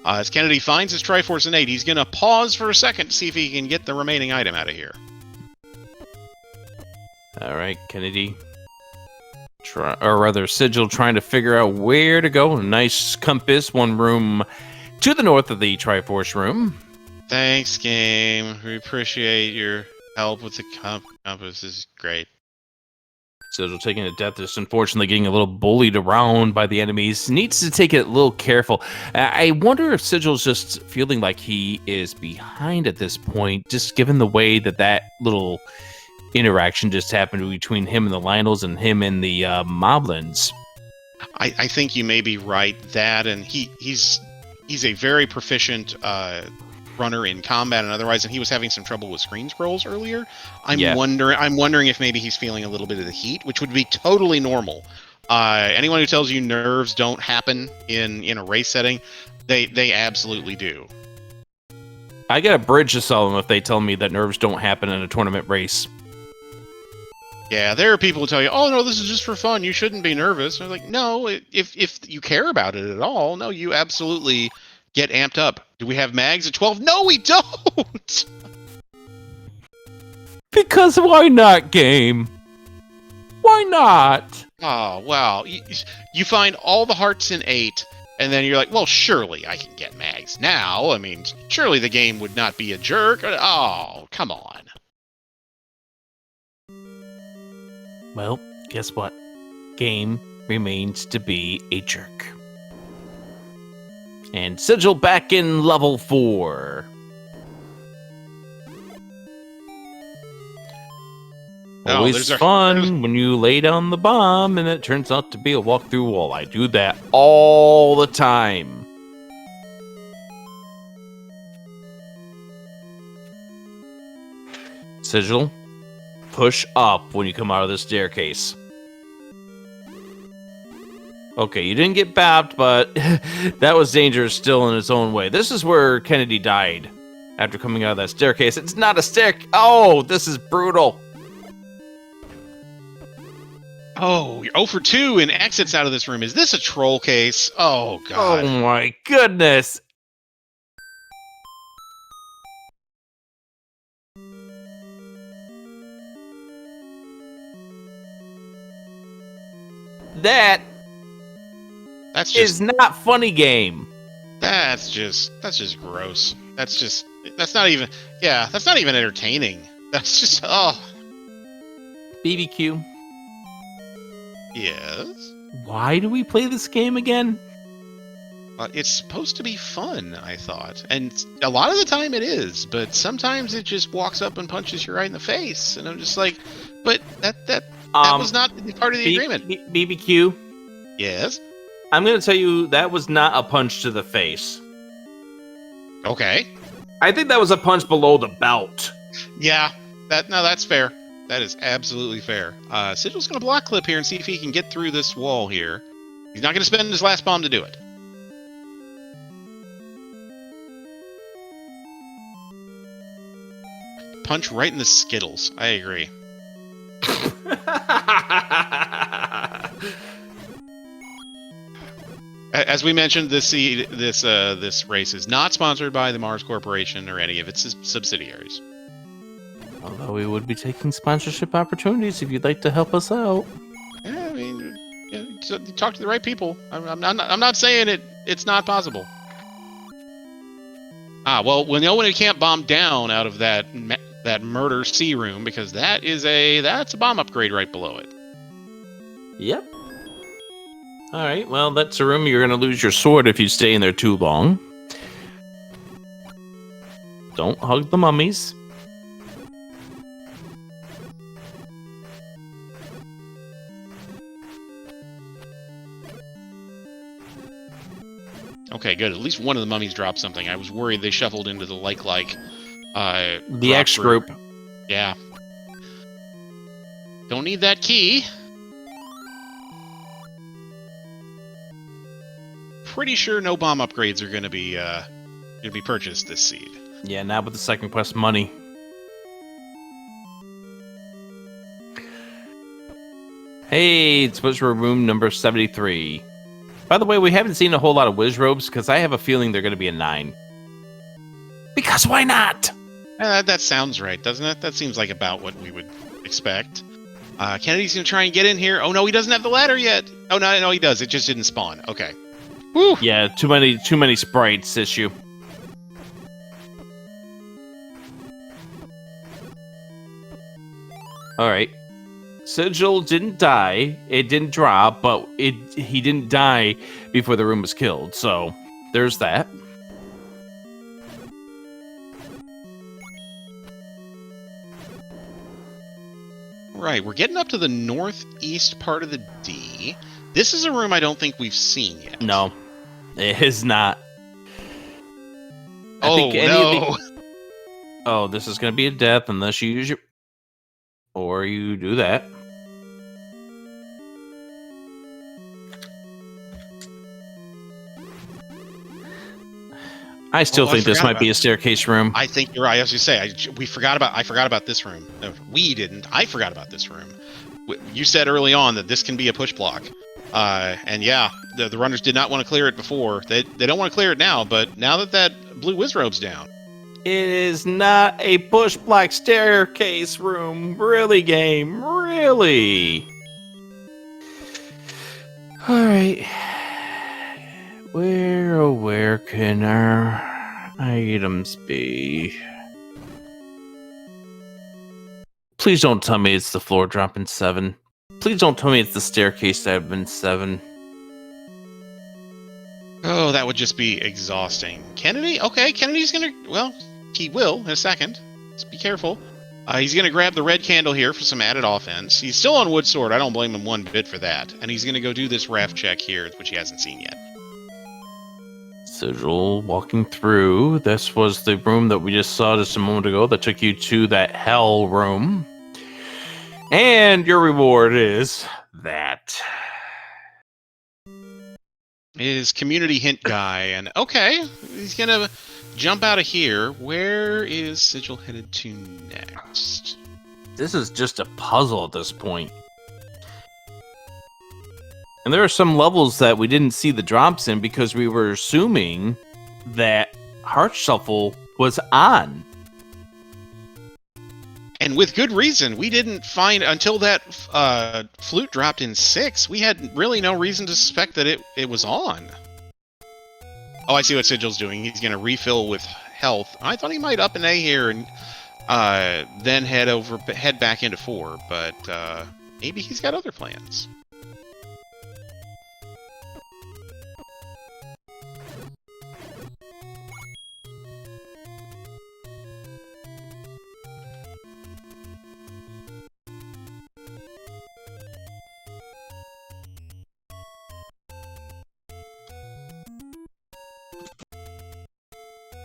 S2: As Kennedy finds his Triforce in 8, he's going to pause for a second to see if he can get the remaining item out of here.
S1: All right, Kennedy. Sigil trying to figure out where to go. A nice compass, one room to the north of the Triforce room.
S2: Thanks, game. We appreciate your help with the compass. This is great.
S1: Sigil taking a death, just unfortunately getting a little bullied around by the enemies. Needs to take it a little careful. I wonder if Sigil's just feeling like he is behind at this point, just given the way that little interaction just happened between him and the Lionels and him and the Moblins.
S2: I think you may be right. That and he's a very proficient runner in combat and otherwise, and he was having some trouble with screen scrolls earlier. I'm wondering if maybe he's feeling a little bit of the heat, which would be totally normal. Anyone who tells you nerves don't happen in a race setting, they absolutely do.
S1: I get a bridge to sell them if they tell me that nerves don't happen in a tournament race.
S2: Yeah, there are people who tell you, "Oh no, this is just for fun. You shouldn't be nervous." I'm like, no, if you care about it at all, no, you absolutely get amped up. Do we have mags at 12? No, we don't!
S1: Because why not, game? Why not?
S2: Oh, wow. You find all the hearts in 8, and then you're like, well, surely I can get mags now. I mean, surely the game would not be a jerk. Oh, come on.
S1: Well, guess what? Game remains to be a jerk. And Sigil back in level 4. Always fun when you lay down the bomb and it turns out to be a walk-through wall. I do that all the time. Sigil, push up when you come out of the staircase. Okay, you didn't get bapped, but that was dangerous still in its own way. This is where Kennedy died after coming out of that staircase. It's not a staircase. Oh, this is brutal.
S2: Oh, you're 0 for 2 in exits out of this room. Is this a troll case? Oh, God.
S1: Oh, my goodness.
S2: That's
S1: is not funny, game.
S2: That's just gross. That's not even entertaining. That's just, oh.
S1: BBQ.
S2: Yes?
S1: Why do we play this game again?
S2: It's supposed to be fun, I thought. And a lot of the time it is, but sometimes it just walks up and punches you right in the face. And I'm just like, but that was not part of the agreement.
S1: BBQ?
S2: Yes?
S1: I'm going to tell you that was not a punch to the face.
S2: Okay.
S1: I think that was a punch below the belt.
S2: Yeah, that's fair. That is absolutely fair. Sigil's going to block clip here and see if he can get through this wall here. He's not going to spend his last bomb to do it. Punch right in the Skittles. I agree. As we mentioned, this race is not sponsored by the Mars Corporation or any of its subsidiaries.
S1: Although we would be taking sponsorship opportunities if you'd like to help us out.
S2: Yeah, I mean, talk to the right people. I'm not saying it's not possible. Well, we know when it can't bomb down out of that murder C room because that's a bomb upgrade right below it.
S1: Yep. All right. Well, that's a room you're going to lose your sword if you stay in there too long. Don't hug the mummies.
S2: Okay, good. At least one of the mummies dropped something. I was worried they shuffled into the
S1: the X group.
S2: Yeah. Don't need that key. Pretty sure no bomb upgrades are going to be purchased this seed.
S1: Yeah, not with the second quest money. Hey, it's Wizard Room number 73. By the way, we haven't seen a whole lot of Wiz robes because I have a feeling they're going to be a 9. Because why not?
S2: That sounds right, doesn't it? That seems like about what we would expect. Kennedy's going to try and get in here. Oh, no, he doesn't have the ladder yet. Oh, no, he does. It just didn't spawn. Okay. Whew.
S1: Yeah, too many sprites issue. All right. Sigil didn't die. It didn't drop, but he didn't die before the room was killed. So there's that.
S2: Right, we're getting up to the northeast part of the D. This is a room I don't think we've seen yet.
S1: No, it is not. Oh, this is going to be a death unless you use your... Or you do that. I still think this might be a staircase room.
S2: I think you're right. As you say, I forgot about this room. No, we didn't. I forgot about this room. You said early on that this can be a push block. And yeah, the runners did not want to clear it before. They don't want to clear it now, but now that that blue Wizrobe's down.
S1: It is not a push black staircase room. Really, game. Really. Alright. Where can our items be? Please don't tell me it's the floor drop in 7. Please don't tell me it's the staircase that have in 7.
S2: Oh, that would just be exhausting. Kennedy? Okay, Kennedy's gonna... Well, he will in a second. Just be careful. He's gonna grab the red candle here for some added offense. He's still on wood sword. I don't blame him one bit for that. And he's gonna go do this raft check here, which he hasn't seen yet.
S1: Sigil walking through. This was the room that we just saw just a moment ago that took you to that hell room. And your reward is that.
S2: Is community hint guy, and okay, he's gonna jump out of here. Where is Sigil headed to next?
S1: This is just a puzzle at this point. And there are some levels that we didn't see the drops in because we were assuming that Heart Shuffle was on.
S2: And with good reason. We didn't find, until that flute dropped in 6, we had really no reason to suspect that it was on. Oh, I see what Sigil's doing. He's going to refill with health. I thought he might up an A here and then head back into 4, but maybe he's got other plans.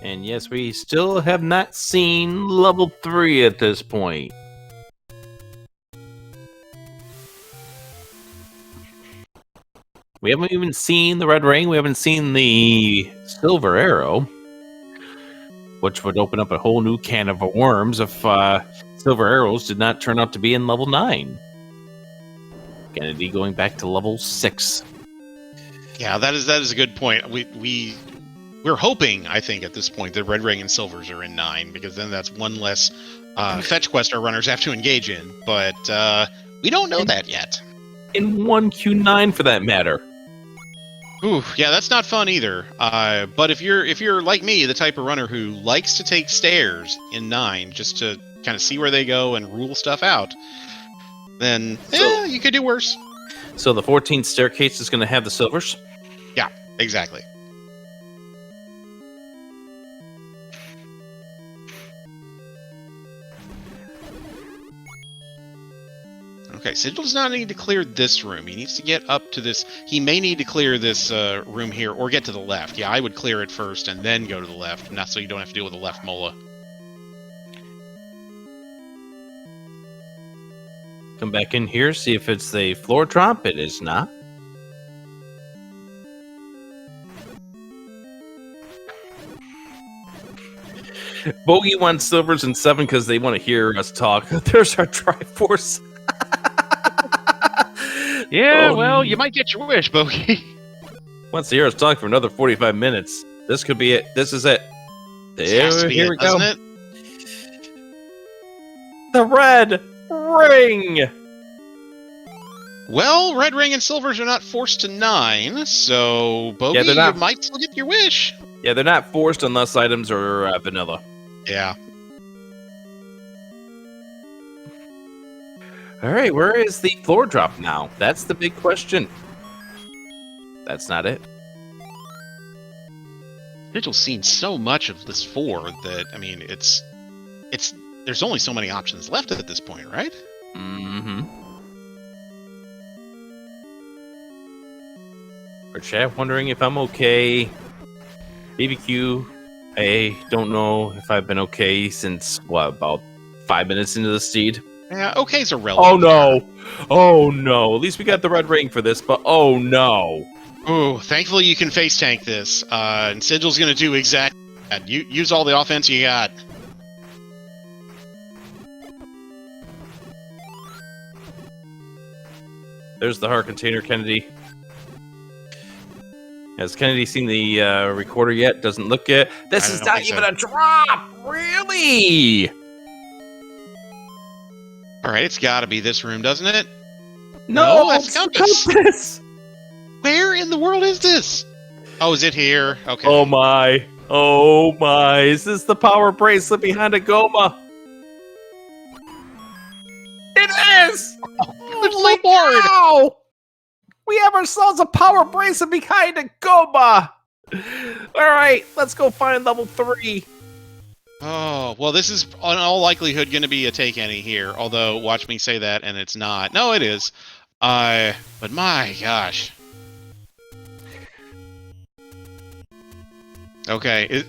S1: And yes, we still have not seen level 3 at this point. We haven't even seen the red ring. We haven't seen the silver arrow, which would open up a whole new can of worms if silver arrows did not turn out to be in level 9. Kennedy going back to level 6.
S2: Yeah, that is a good point. We're hoping, I think, at this point, that red ring and silvers are in 9, because then that's one less fetch quest our runners have to engage in. But we don't know that yet.
S1: In 1Q9, for that matter.
S2: Ooh, yeah, that's not fun either. But if you're like me, the type of runner who likes to take stairs in 9 just to kind of see where they go and rule stuff out, then you could do worse.
S1: So the 14th staircase is going to have the silvers?
S2: Yeah, exactly. Okay, Sigil does not need to clear this room. He needs to get up to this. He may need to clear this room here, or get to the left. Yeah, I would clear it first and then go to the left, not so you don't have to deal with the left mola.
S1: Come back in here, see if it's a floor drop. It is not. Bogey wants silvers and 7 because they want to hear us talk. There's our Triforce.
S3: Yeah, well, you might get your wish, Bogey.
S1: Wants to hear us talk for another 45 minutes. This could be it. This is it. Here we go.
S2: It?
S1: The red ring.
S2: Well, red ring and silvers are not forced to 9, so Bogey, you might still get your wish.
S1: Yeah, they're not forced unless items are vanilla.
S2: Yeah.
S1: All right, where is the floor drop now? That's the big question. That's not it.
S2: Sigil's seen so much of this 4 that, I mean, it's there's only so many options left at this point, right?
S1: Mm-hmm. For chat wondering if I'm okay. BBQ, I don't know if I've been okay since, about 5 minutes into the steed?
S2: Yeah, okay's a relative.
S1: Oh no! Oh no! At least we got the red ring for this, but oh no!
S2: Ooh, thankfully you can face tank this, and Sigil's gonna do exactly that. Use all the offense you got.
S1: There's the heart container, Kennedy. Has Kennedy seen the recorder yet? Doesn't look yet. This
S2: I
S1: is
S2: don't
S1: not
S2: think
S1: even
S2: so.
S1: a drop! Really?
S2: All right, it's got to be this room, doesn't it?
S1: No,
S2: No, that's
S1: it's the
S2: compass.
S1: compass!
S2: Where in the world is this? Oh, is it here? Okay.
S1: Oh my. Oh my. Is this the power bracelet behind a Goma? It is!
S2: Good
S1: Holy
S2: lord!
S1: cow! We have ourselves a power bracelet behind a Goma! Alright, let's go find level 3.
S2: Oh, well, this is in all likelihood going to be a take any here. Although, watch me say that, and it's not. No, it is. But my gosh. Okay,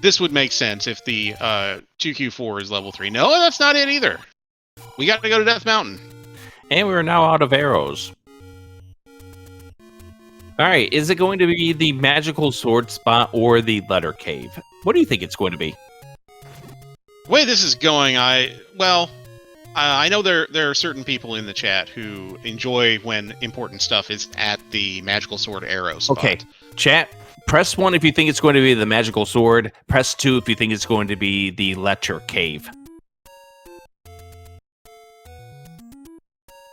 S2: this would make sense if the 2Q4 is level 3. No, that's not it either. We got to go to Death Mountain.
S1: And we're now out of arrows. Alright, is it going to be the magical sword spot or the letter cave? What do you think it's going to be?
S2: The way this is going, I know there are certain people in the chat who enjoy when important stuff is at the magical sword arrow spot.
S1: Okay, chat, press 1 if you think it's going to be the magical sword. Press 2 if you think it's going to be the letter cave.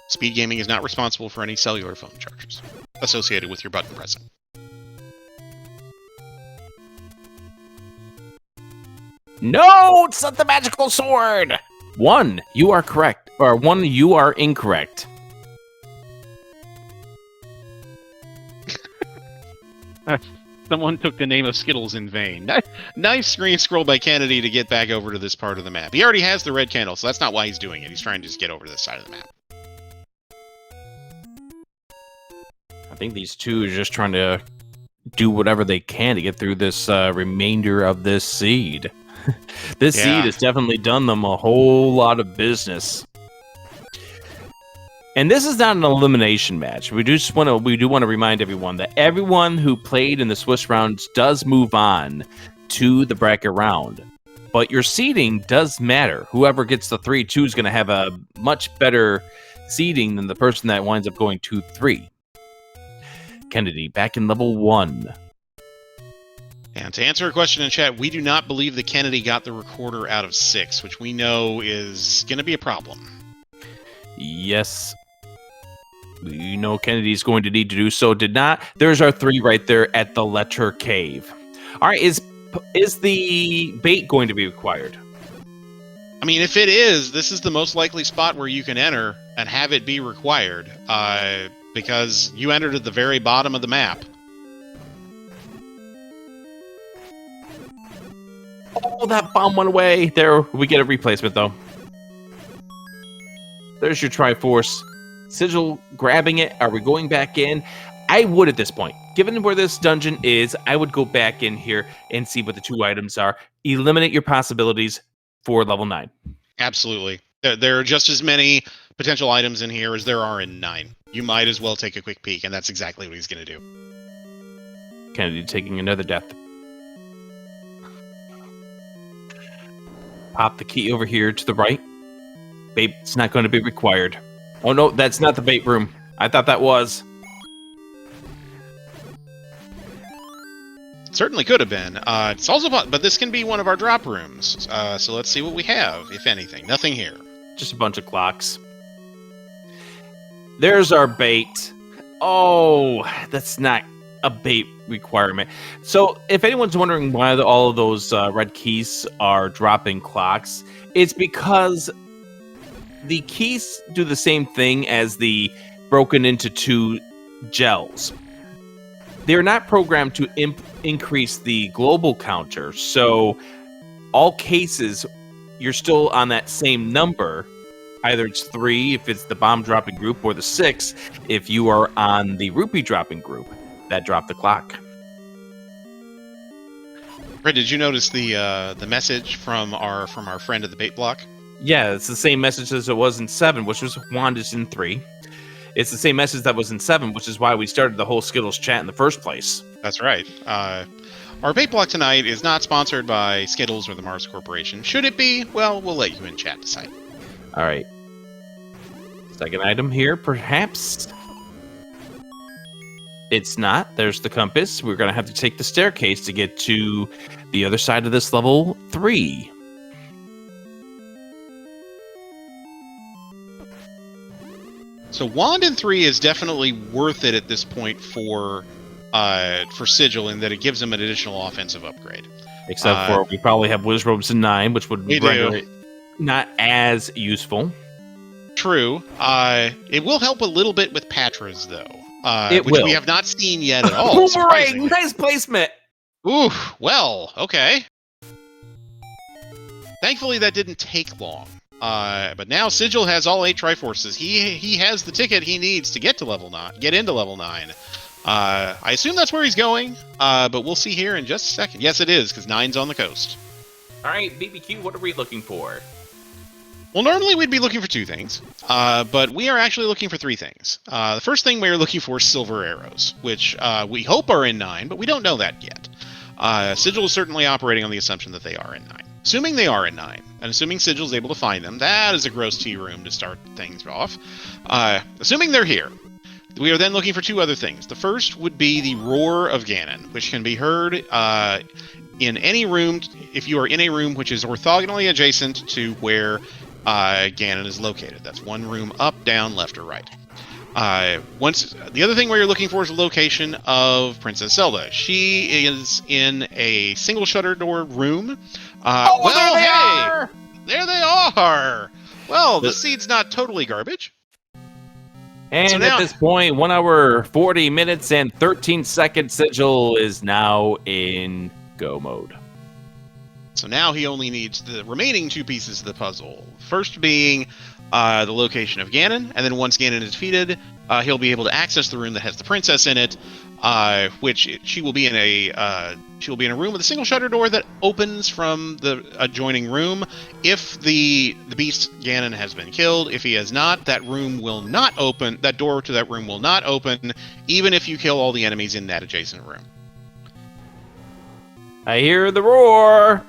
S2: SpeedGaming is not responsible for any cellular phone charges associated with your button pressing.
S1: No, it's not the magical sword! 1, you are correct. Or 1, you are incorrect.
S2: Someone took the name of Skittles in vain. Nice screen scroll by Kennedy to get back over to this part of the map. He already has the red candle, so that's not why he's doing it. He's trying to just get over to this side of the map.
S1: I think these two are just trying to do whatever they can to get through this remainder of this seed. This seed has definitely done them a whole lot of business. And this is not an elimination match. We do want to remind everyone that everyone who played in the Swiss rounds does move on to the bracket round. But your seeding does matter. Whoever gets the 3-2 is going to have a much better seeding than the person that winds up going 2-3. Kennedy back in level 1.
S2: And to answer a question in chat, we do not believe that Kennedy got the recorder out of 6, which we know is going to be a problem.
S1: Yes. We know Kennedy's going to need to do so. Did not. There's our 3 right there at the letter cave. All right, is the bait going to be required?
S2: I mean, if it is, this is the most likely spot where you can enter and have it be required, because you entered at the very bottom of the map.
S1: Oh, that bomb went away. There, we get a replacement, though. There's your Triforce. Sigil grabbing it. Are we going back in? I would at this point. Given where this dungeon is, I would go back in here and see what the 2 items are. Eliminate your possibilities for level 9.
S2: Absolutely. There are just as many potential items in here as there are in 9. You might as well take a quick peek, and that's exactly what he's going to do.
S1: Kennedy taking another death. Pop the key over here to the right. Bait, it's not going to be required. Oh no, that's not the bait room. I thought that was.
S2: Certainly could have been. It's also, but this can be one of our drop rooms. So let's see what we have, if anything. Nothing here.
S1: Just a bunch of clocks. There's our bait. Oh, that's not a bait requirement. So if anyone's wondering why all of those red keys are dropping clocks, it's because the keys do the same thing as the broken into 2 gels. They're not programmed to increase the global counter, so all cases, you're still on that same number. Either it's 3 if it's the bomb dropping group, or the 6 if you are on the rupee dropping group that dropped the clock.
S2: Fred, did you notice the message from our friend at the bait block?
S1: Yeah, it's the same message as it was in 7, which was Wanda's in 3. It's the same message that was in 7, which is why we started the whole Skittles chat in the first place.
S2: That's right. Our bait block tonight is not sponsored by Skittles or the Mars Corporation. Should it be? Well, we'll let you in chat decide.
S1: All right. Second item here, perhaps. It's not. There's the compass. We're going to have to take the staircase to get to the other side of this level 3.
S2: So Wand in 3 is definitely worth it at this point for Sigil, in that it gives him an additional offensive upgrade.
S1: Except for we probably have Wiz Robes in 9, which would render it not as useful.
S2: True. It will help a little bit with Patras, though.
S1: Which
S2: we have not seen yet at all.
S1: Boomerang! Nice placement!
S2: Ooh, well, okay. Thankfully, that didn't take long. But now Sigil has all 8 Triforces. He has the ticket he needs to get into level 9. I assume that's where he's going, but we'll see here in just a second. Yes, it is, because 9's on the coast.
S1: All right, BBQ, what are we looking for?
S2: Well, normally we'd be looking for 2 things, but we are actually looking for 3 things. The first thing we're looking for is silver arrows, which we hope are in 9, but we don't know that yet. Sigil is certainly operating on the assumption that they are in 9. Assuming they are in 9, and assuming Sigil is able to find them, that is a gross T room to start things off. Assuming they're here, we are then looking for 2 other things. The first would be the Roar of Ganon, which can be heard in any room, if you are in a room which is orthogonally adjacent to where Ganon is located. That's 1 room up, down, left, or right. The other thing we're looking for is the location of Princess Zelda. She is in a single shutter door room.
S1: There they are!
S2: There they are! Well, the seed's not totally garbage.
S1: And
S2: So now-
S1: at this point, 1 hour, 40 minutes, and 13 seconds, Sigil is now in go mode.
S2: So now he only needs the remaining 2 pieces of the puzzle. First being the location of Ganon, and then once Ganon is defeated, he'll be able to access the room that has the princess in it, she will be in a room with a single shutter door that opens from the adjoining room. If the beast Ganon has been killed, if he has not, that room will not open. That door to that room will not open, even if you kill all the enemies in that adjacent room.
S1: I hear the roar!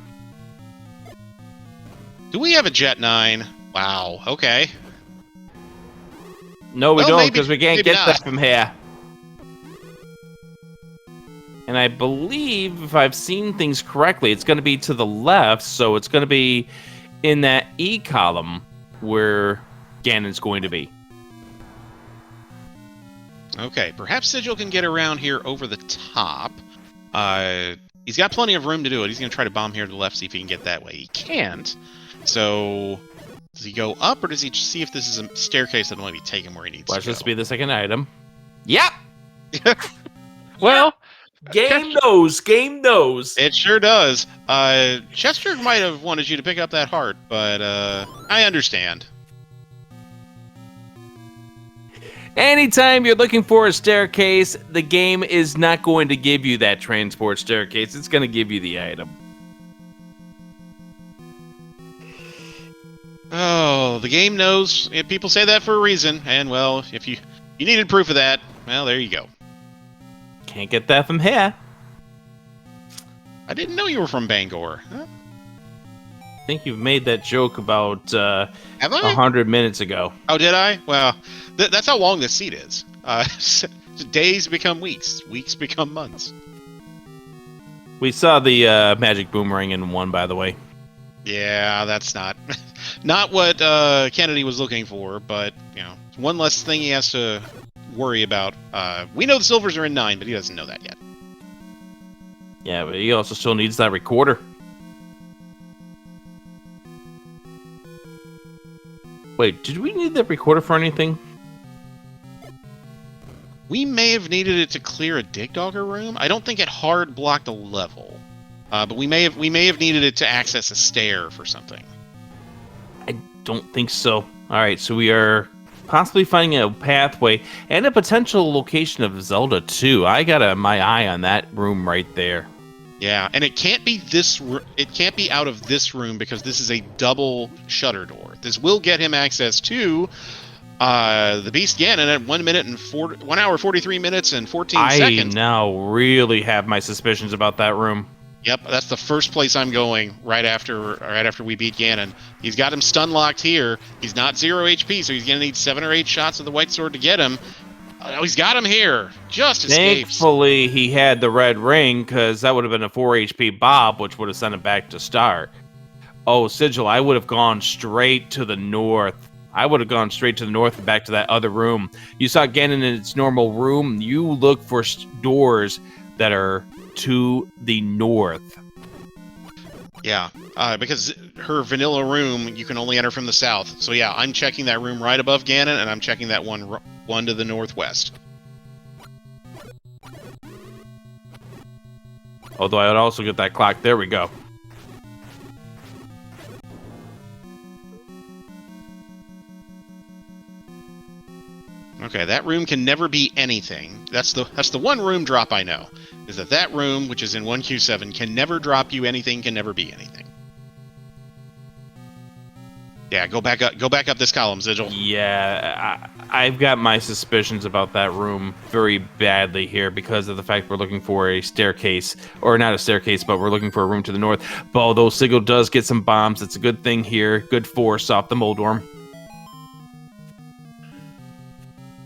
S2: Do we have a Jet 9? Wow, okay.
S1: No, we
S2: Well,
S1: don't,
S2: maybe-
S1: because we can't
S2: maybe
S1: get
S2: not.
S1: that from here. And I believe, if I've seen things correctly, it's going to be to the left, so it's going to be in that E column where Ganon's going to be.
S2: Okay, perhaps Sigil can get around here over the top. He's got plenty of room to do it. He's going to try to bomb here to the left, see if he can get that way. He can't. So, does he go up, or does he see if this is a staircase that'll maybe take him where he needs
S1: Watch
S2: to go?
S1: this be the second item. Yep!
S3: Well,
S1: Game knows.
S2: It sure does. Chester might have wanted you to pick up that heart, but I understand.
S1: Anytime you're looking for a staircase, the game is not going to give you that transport staircase. It's going to give you the item.
S2: Oh, the game knows. People say that for a reason, and well, if you needed proof of that, well, there you go.
S1: Can't get that from here.
S2: I didn't know you were from Bangor. Huh?
S1: I think you've made that joke about
S2: Have I?
S1: 100 minutes ago.
S2: Oh, did I? Well, that's how long this seat is. Days become weeks. Weeks become months.
S1: We saw the magic boomerang in 1, by the way.
S2: Yeah, that's not what Kennedy was looking for, but, it's one less thing he has to worry about. We know the silvers are in 9, but he doesn't know that yet.
S1: Yeah, but he also still needs that recorder. Wait, did we need that recorder for anything?
S2: We may have needed it to clear a Dig Dogger room. I don't think it hard blocked a level, but we may have needed it to access a stair for something.
S1: I don't think so. All right, so we are possibly finding a pathway and a potential location of Zelda too. I got my eye on that room right there.
S2: Yeah, and it can't be it can't be out of this room because this is a double shutter door. This will get him access to the Beast Ganon at 1 hour 43 minutes and 14 seconds.
S1: I now really have my suspicions about that room.
S2: Yep, that's the first place I'm going right after we beat Ganon. He's got him stun locked here. He's not 0 HP, so he's gonna need 7 or 8 shots of the White Sword to get him. Oh, he's got him here. Just escapes.
S1: Thankfully, he had the red ring, because that would have been a 4 HP Bob, which would have sent him back to start. Oh, Sigil, I would have gone straight to the north. I would have gone straight to the north and back to that other room. You saw Ganon in its normal room. You look for doors that are to the north.
S2: Yeah, because her vanilla room, you can only enter from the south. So yeah, I'm checking that room right above Ganon, and I'm checking that one to the northwest.
S1: Although I would also get that clock. There we go.
S2: Okay, that room can never be anything. That's the one room drop I know. Is that room, which is in 1Q7, can never drop you anything, can never be anything. Yeah, go back up this column, Sigil.
S1: Yeah, I've got my suspicions about that room very badly here because of the fact we're looking for a staircase, or not a staircase, but we're looking for a room to the north. But although Sigil does get some bombs, it's a good thing here. Good force off the Moldorm.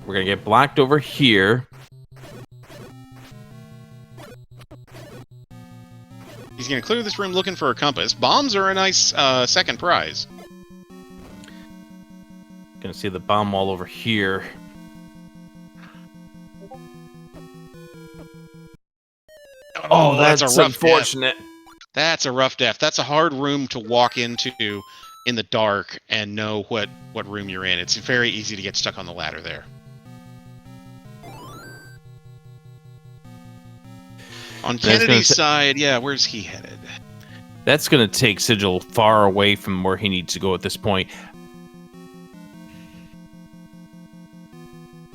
S1: We're gonna get blocked over here.
S2: He's gonna clear this room looking for a compass. Bombs are a nice second prize.
S1: Gonna see the bomb wall over here. Oh, that's
S2: a rough
S1: unfortunate.
S2: Death. That's a rough death. That's a hard room to walk into in the dark and know what room you're in. It's very easy to get stuck on the ladder there. On Kennedy's side, yeah, where's he headed?
S1: That's going to take Sigil far away from where he needs to go at this point.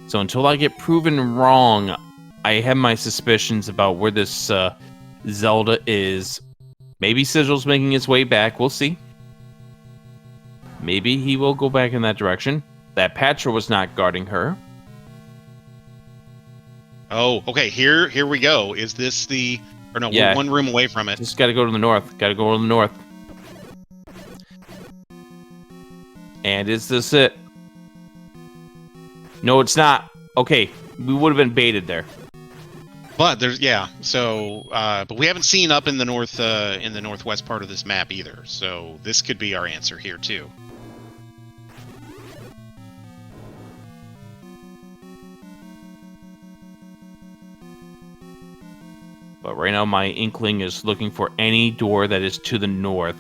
S1: So until I get proven wrong, I have my suspicions about where this Zelda is. Maybe Sigil's making his way back. We'll see. Maybe he will go back in that direction. That Patra was not guarding her.
S2: Oh, okay. Here we go. Is this the... Or no,
S1: Yeah.
S2: we're one room away from it.
S1: Just got to go to the north. Got to go to the north. And is this it? No, it's not. Okay, we would have been baited there.
S2: But there's... Yeah, so... but we haven't seen up in the northwest part of this map either. So this could be our answer here, too.
S1: But right now, my inkling is looking for any door that is to the north.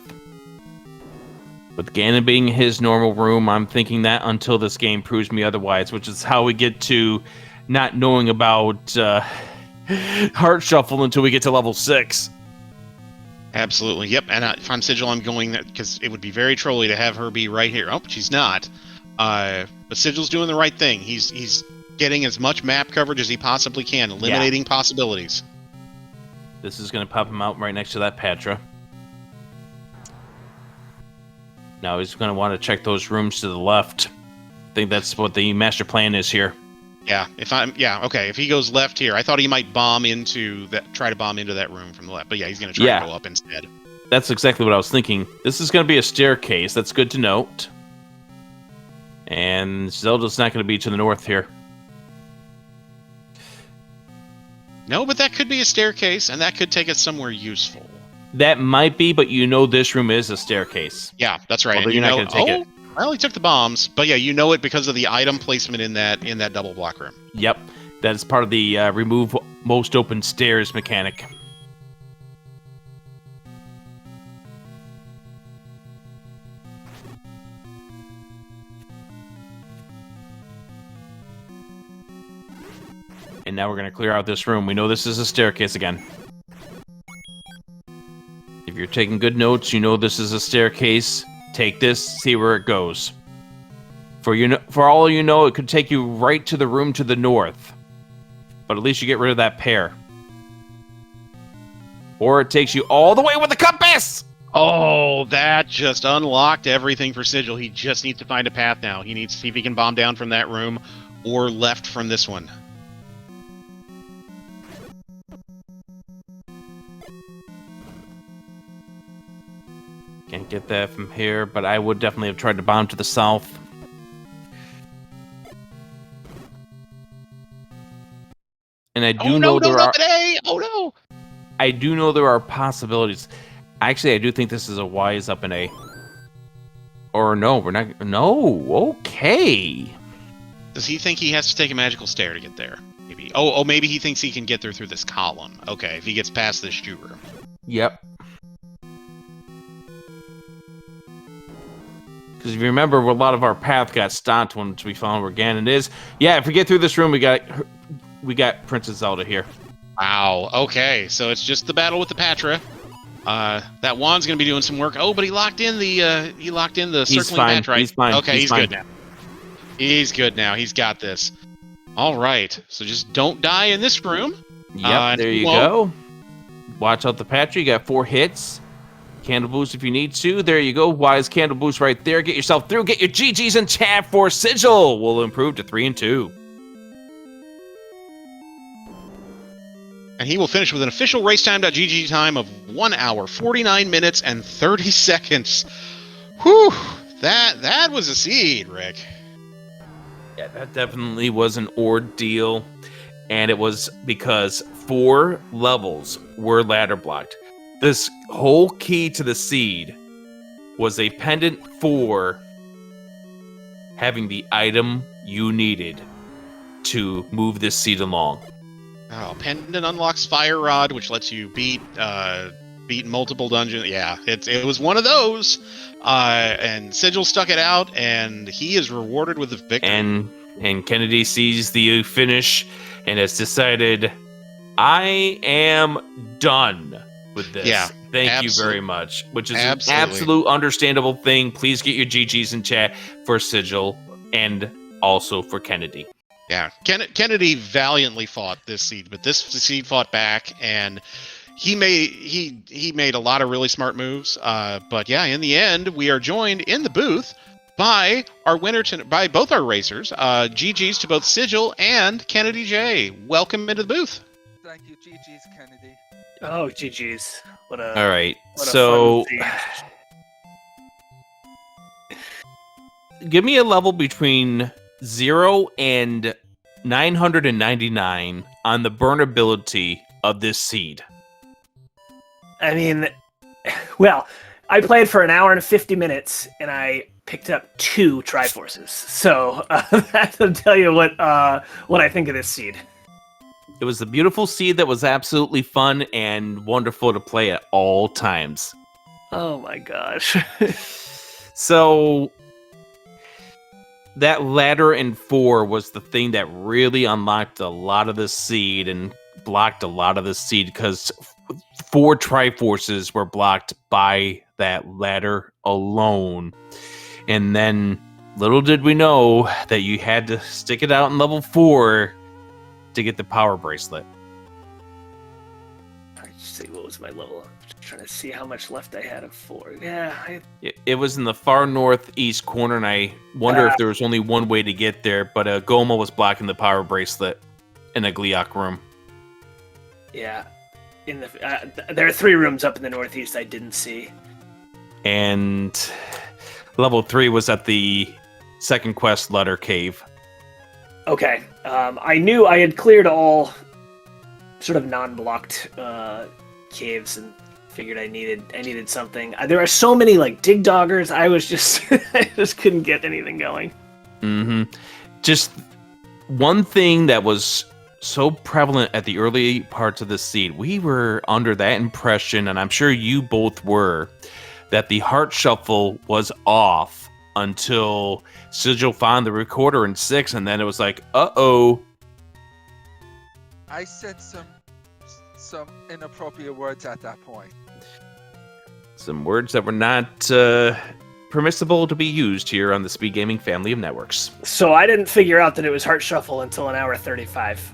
S1: With Ganon being his normal room, I'm thinking that until this game proves me otherwise, which is how we get to not knowing about Heart Shuffle until we get to level 6.
S2: Absolutely, yep. And if I'm Sigil, I'm going there because it would be very trolly to have her be right here. Oh, she's not. But Sigil's doing the right thing. He's getting as much map coverage as he possibly can, eliminating possibilities.
S1: This is going to pop him out right next to that Patra. Now he's going to want to check those rooms to the left. I think that's what the master plan is here.
S2: Yeah, okay. If he goes left here, I thought he might try to bomb into that room from the left. But yeah, he's going to try to go up instead.
S1: That's exactly what I was thinking. This is going to be a staircase. That's good to note. And Zelda's not going to be to the north here.
S2: No, but that could be a staircase, and that could take us somewhere useful.
S1: That might be, but you know this room is a staircase.
S2: Yeah, that's right.
S1: Although you're not going to take it.
S2: Well, he took the bombs, but yeah, you know it because of the item placement in that double block room.
S1: Yep, that is part of the remove most open stairs mechanic. And now we're going to clear out this room. We know this is a staircase again. If you're taking good notes, you know this is a staircase. Take this, see where it goes. For all you know, it could take you right to the room to the north. But at least you get rid of that pair. Or it takes you all the way with the compass!
S2: Oh, that just unlocked everything for Sigil. He just needs to find a path now. He needs to see if he can bomb down from that room or left from this one.
S1: Can't get that from here, but I would definitely have tried to bomb to the south. And I do
S2: Oh
S1: know
S2: no,
S1: there
S2: don't
S1: are.
S2: up an A! Oh no!
S1: I do know there are possibilities. Actually, I do think this is a Y is up an A. Or no, we're not. No, okay.
S2: Does he think he has to take a magical stair to get there? Maybe. Oh, maybe he thinks he can get there through this column. Okay, if he gets past this shoe room.
S1: Yep. Because if you remember, a lot of our path got stopped once we found where Ganon is. Yeah, if we get through this room, we got Princess Zelda here.
S2: Wow. Okay, so it's just the battle with the Patra. That wand's gonna be doing some work. Oh, but he locked in the circling match, right?
S1: He's fine.
S2: Okay, he's
S1: fine.
S2: good now. He's good now. He's got this. All right. So just don't die in this room.
S1: Yep. There you go. Watch out the Patra. You got 4 hits. Candle boost if you need to. There you go. Wise candle boost right there. Get yourself through. Get your GGs in chat for Sigil. Will improve to 3 and 2.
S2: And he will finish with an official racetime.gg time of 1 hour, 49 minutes, and 30 seconds. Whew! That was a seed, Rick.
S1: Yeah, that definitely was an ordeal. And it was because 4 levels were ladder blocked. This whole key to the seed was a pendant for having the item you needed to move this seed along.
S2: Oh, pendant unlocks Fire Rod, which lets you beat multiple dungeons. Yeah, it was one of those. And Sigil stuck it out, and he is rewarded with the victory.
S1: And Kennedy sees the finish and has decided, I am done with this.
S2: Yeah,
S1: Thank you very much. Which is an absolute understandable thing. Please get your GGs in chat for Sigil and also for Kennedy.
S2: Yeah, Kennedy valiantly fought this seed, but this seed fought back, and he made a lot of really smart moves. But yeah, in the end, we are joined in the booth by our winner by both our racers. GGs to both Sigil and Kennedy J. Welcome into the booth.
S4: Thank you, GG's Kennedy.
S3: Oh, GG's.
S1: All right, so give me a level between 0 and 999 on the burnability of this seed.
S5: I mean, well, I played for an hour and 50 minutes, and I picked up 2 Triforces. So that'll tell you what I think of this seed.
S1: It was a beautiful seed that was absolutely fun and wonderful to play at all times.
S5: Oh my gosh.
S1: So that ladder in 4 was the thing that really unlocked a lot of the seed and blocked a lot of the seed, because 4 Triforces were blocked by that ladder alone. And then little did we know that you had to stick it out in level 4 to get the power bracelet.
S5: Let's see, what was my level? I'm just trying to see how much left I had of 4. Yeah,
S1: It was in the far northeast corner, and I wonder if there was only one way to get there, but Goma was blocking the power bracelet in a Gliok room.
S5: Yeah. In the there are 3 rooms up in the northeast I didn't see.
S1: And level 3 was at the second quest letter cave.
S5: Okay. I knew I had cleared all sort of non-blocked caves and figured I needed something. There are so many like dig doggers. I just couldn't get anything going.
S1: Mm-hmm. Just one thing that was so prevalent at the early parts of the seed, we were under that impression, and I'm sure you both were, that the heart shuffle was off until Sigil found the recorder in 6, and then it was like, uh-oh.
S4: I said some inappropriate words at that point.
S1: Some words that were not permissible to be used here on the SpeedGaming family of networks.
S5: So I didn't figure out that it was heart shuffle until an hour 35,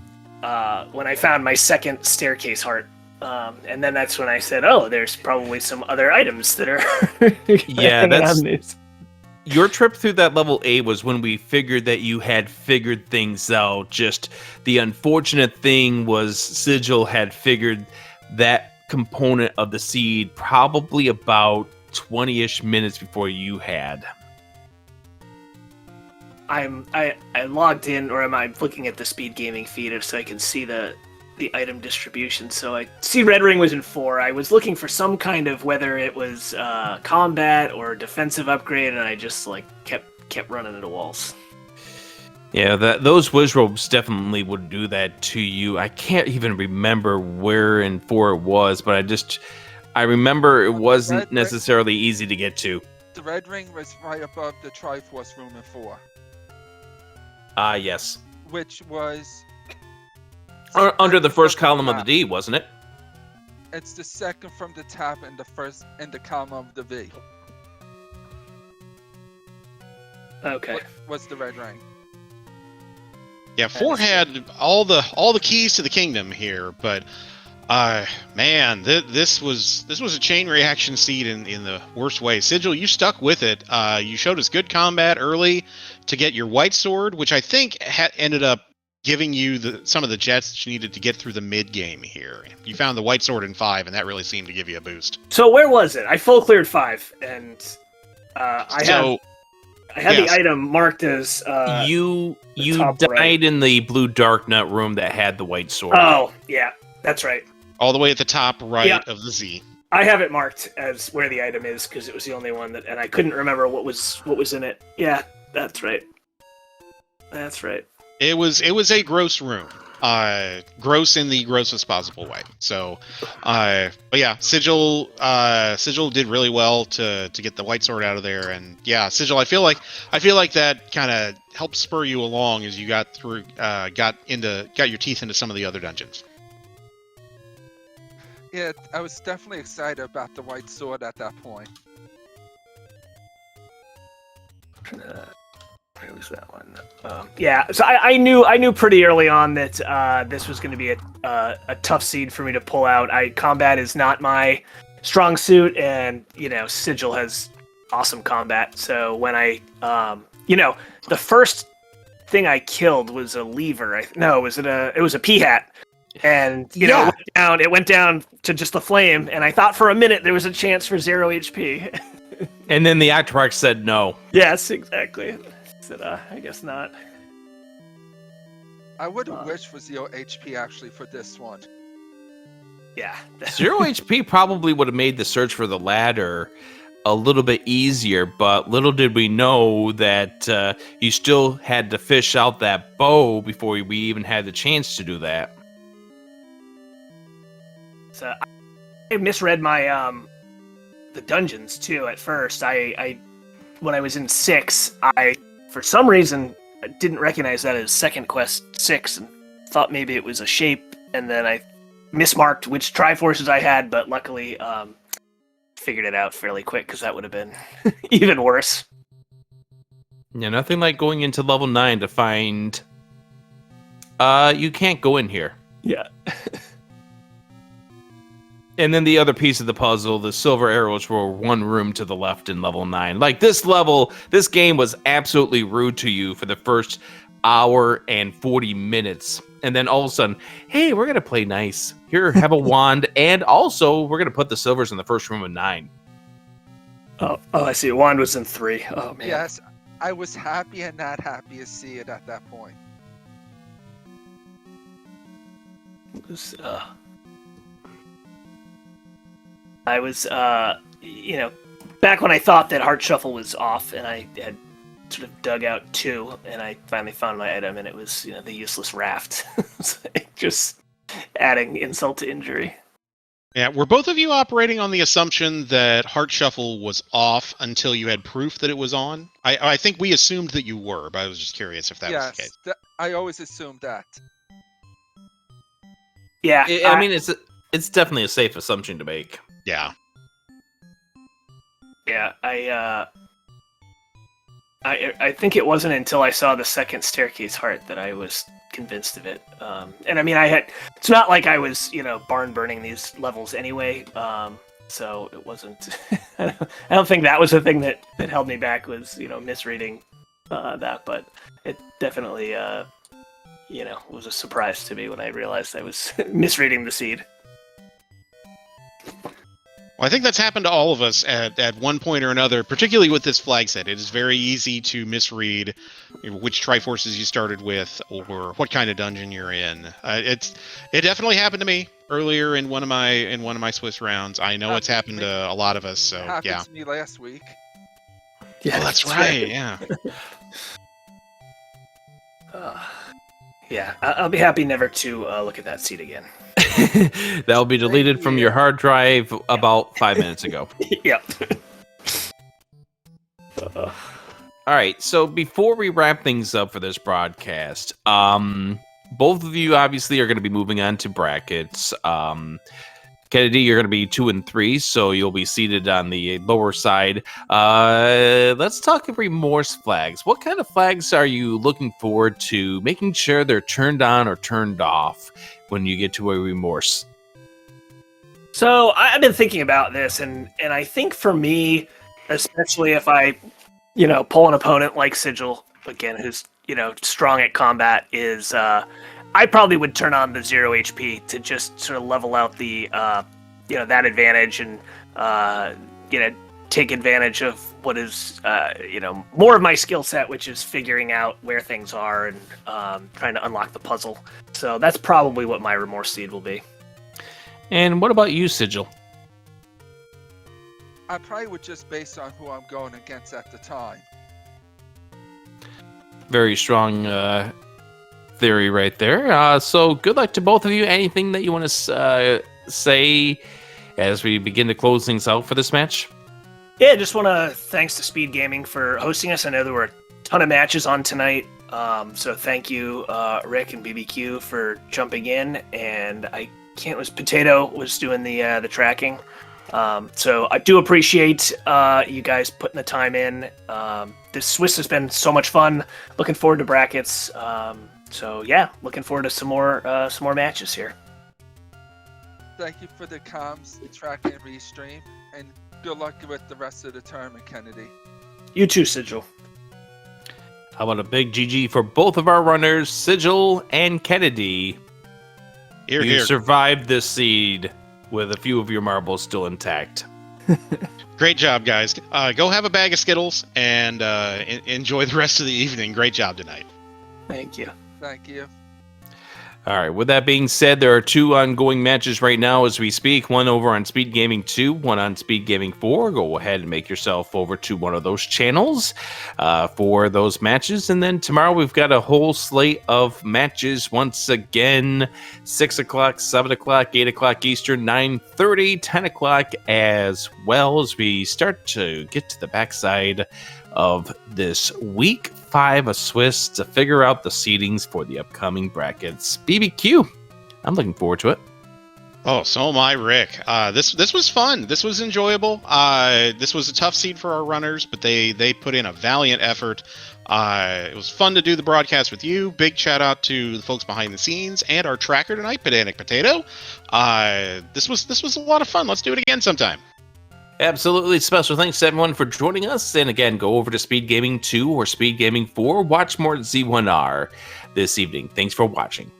S5: when I found my second staircase heart. And then that's when I said, oh, there's probably some other items that are
S1: yeah, that's your trip through that level 8 was when we figured that you had figured things out. Just the unfortunate thing was Sigil had figured that component of the seed probably about 20-ish minutes before you had.
S5: I logged in, or am I looking at the SpeedGaming feed so I can see the the item distribution. So I see Red Ring was in 4. I was looking for some kind of whether it was combat or defensive upgrade, and I just like kept running into walls.
S1: Yeah, those Wiz Robes definitely would do that to you. I can't even remember where in 4 it was, but I remember it wasn't necessarily easy to get to.
S4: The Red Ring was right above the Triforce room in 4,
S1: Yes.
S4: which was
S1: Under the first column of the D, wasn't it?
S4: It's the second from the tab and the first in the column of the V.
S5: Okay.
S4: Was the Red Ring?
S2: Yeah, 4 had all the keys to the kingdom here, but man, this was a chain reaction seed in the worst way. Sigil, you stuck with it. You showed us good combat early to get your white sword, which I think ended up giving you some of the jets that you needed to get through the mid game here. You found the white sword in 5, and that really seemed to give you a boost.
S5: So where was it? I full cleared 5, and I had the item marked as
S1: you
S5: top
S1: died
S5: right.
S1: in the blue dark nut room that had the white sword.
S5: Oh, yeah, that's right.
S2: All the way at the top right
S5: Yeah.
S2: of the Z.
S5: I have it marked as where the item is because it was the only one that, and I couldn't remember what was in it. Yeah, that's right. That's right.
S2: It was a gross room. Gross in the grossest possible way. So, but yeah, Sigil did really well to get the white sword out of there, and yeah, Sigil, I feel like that kind of helped spur you along as you got through, got your teeth into some of the other dungeons.
S4: Yeah, I was definitely excited about the white sword at that point.
S5: Where was that one? Yeah, so I knew pretty early on that this was going to be a tough seed for me to pull out. Combat is not my strong suit, and Sigil has awesome combat. So when the first thing I killed was a lever. It was a pea hat, and it went down to just the flame. And I thought for a minute there was a chance for 0 HP.
S1: And then the Octorok said no.
S5: Yes, exactly. Said, I guess not.
S4: I would have wished for 0 HP actually for this one.
S5: Yeah.
S1: 0 HP probably would have made the search for the ladder a little bit easier, but little did we know that you still had to fish out that bow before we even had the chance to do that.
S5: So I misread my the dungeons too at first. I when I was in 6, I for some reason I didn't recognize that as second quest 6 and thought maybe it was a shape, and then I mismarked which Triforces I had, but luckily figured it out fairly quick because that would have been even worse.
S1: Yeah, nothing like going into level 9 to find you can't go in here.
S5: Yeah.
S1: And then the other piece of the puzzle, the silver arrows were one room to the left in level 9. Like this game was absolutely rude to you for the first hour and 40 minutes. And then all of a sudden, hey, we're going to play nice. Here, have a wand. And also, we're going to put the silvers in the first room of 9.
S5: Oh, I see. Wand was in 3. Oh, man.
S4: Yes, I was happy and not happy to see it at that point.
S5: It was, I was, back when I thought that Heart Shuffle was off, and I had sort of dug out 2, and I finally found my item, and it was, the useless raft. Just adding insult to injury.
S2: Yeah, were both of you operating on the assumption that Heart Shuffle was off until you had proof that it was on? I think we assumed that you were, but I was just curious if that was the case.
S4: Yes, I always assumed that.
S5: Yeah.
S1: I mean, it's definitely a safe assumption to make.
S2: Yeah.
S5: Yeah, I think it wasn't until I saw the second staircase heart that I was convinced of it. And I mean, it's not like I was, barn burning these levels anyway. So it wasn't, I don't think that was the thing that held me back was, misreading that, but it definitely, was a surprise to me when I realized I was misreading the seed.
S2: Well, I think that's happened to all of us at one point or another, particularly with this flag set. It is very easy to misread which Triforces you started with or what kind of dungeon you're in. It definitely happened to me earlier in one of my Swiss rounds. I know it's happened to a lot of us. So
S4: happened to me last week.
S5: Yeah,
S2: oh, that's right. Yeah.
S5: Yeah, I'll be happy never to look at that seat again.
S1: That'll be deleted from your hard drive about 5 minutes ago.
S5: Yep.
S1: All right, so before we wrap things up for this broadcast, both of you obviously are going to be moving on to brackets. Kennedy, you're going to be 2 and 3, so you'll be seated on the lower side. Let's talk remorse flags. What kind of flags are you looking forward to making sure they're turned on or turned off when you get to a remorse?
S5: So I've been thinking about this, and I think for me, especially if I, pull an opponent like Sigil, again, who's, strong at combat, is I probably would turn on the 0 HP to just sort of level out the, that advantage and, take advantage of what is, more of my skill set, which is figuring out where things are and trying to unlock the puzzle. So that's probably what my remorse seed will be.
S1: And what about you, Sigil?
S4: I probably would just based on who I'm going against at the time.
S1: Very strong theory right there. So good luck to both of you. Anything that you want to say as we begin to close things out for this match?
S5: Yeah, just want to thanks to SpeedGaming for hosting us. I know there were a ton of matches on tonight, so thank you, Rick and BBQ, for jumping in. And Potato was doing the tracking. So I do appreciate you guys putting the time in. This Swiss has been so much fun. Looking forward to brackets. So yeah, looking forward to some more matches here.
S4: Thank you for the comms, the tracking, and restream, and good luck with the rest of the tournament, Kennedy.
S5: You too, Sigil.
S1: How about a big GG for both of our runners, Sigil and Kennedy? You survived this seed with a few of your marbles still intact.
S2: Great job, guys. Go have a bag of Skittles and enjoy the rest of the evening. Great job tonight.
S5: Thank you.
S4: Thank you.
S1: All right, with that being said, there are 2 ongoing matches right now as we speak. One over on SpeedGaming 2, one on SpeedGaming 4. Go ahead and make yourself over to one of those channels for those matches. And then tomorrow we've got a whole slate of matches once again. 6 o'clock, 7 o'clock, 8 o'clock Eastern, 9:30, 10 o'clock, as well as we start to get to the backside of this week 5 of Swiss to figure out the seedings for the upcoming brackets. BBQ, I'm looking forward to it.
S2: Oh, so am I, Rick. This was fun. This was enjoyable. This was a tough seed for our runners, but they put in a valiant effort. It was fun to do the broadcast with you. Big shout out to the folks behind the scenes and our tracker tonight, Pedantic Potato. This was a lot of fun. Let's do it again sometime.
S1: Absolutely. Special thanks to everyone for joining us. And again, go over to SpeedGaming 2 or SpeedGaming 4. Watch more Z1R this evening. Thanks for watching.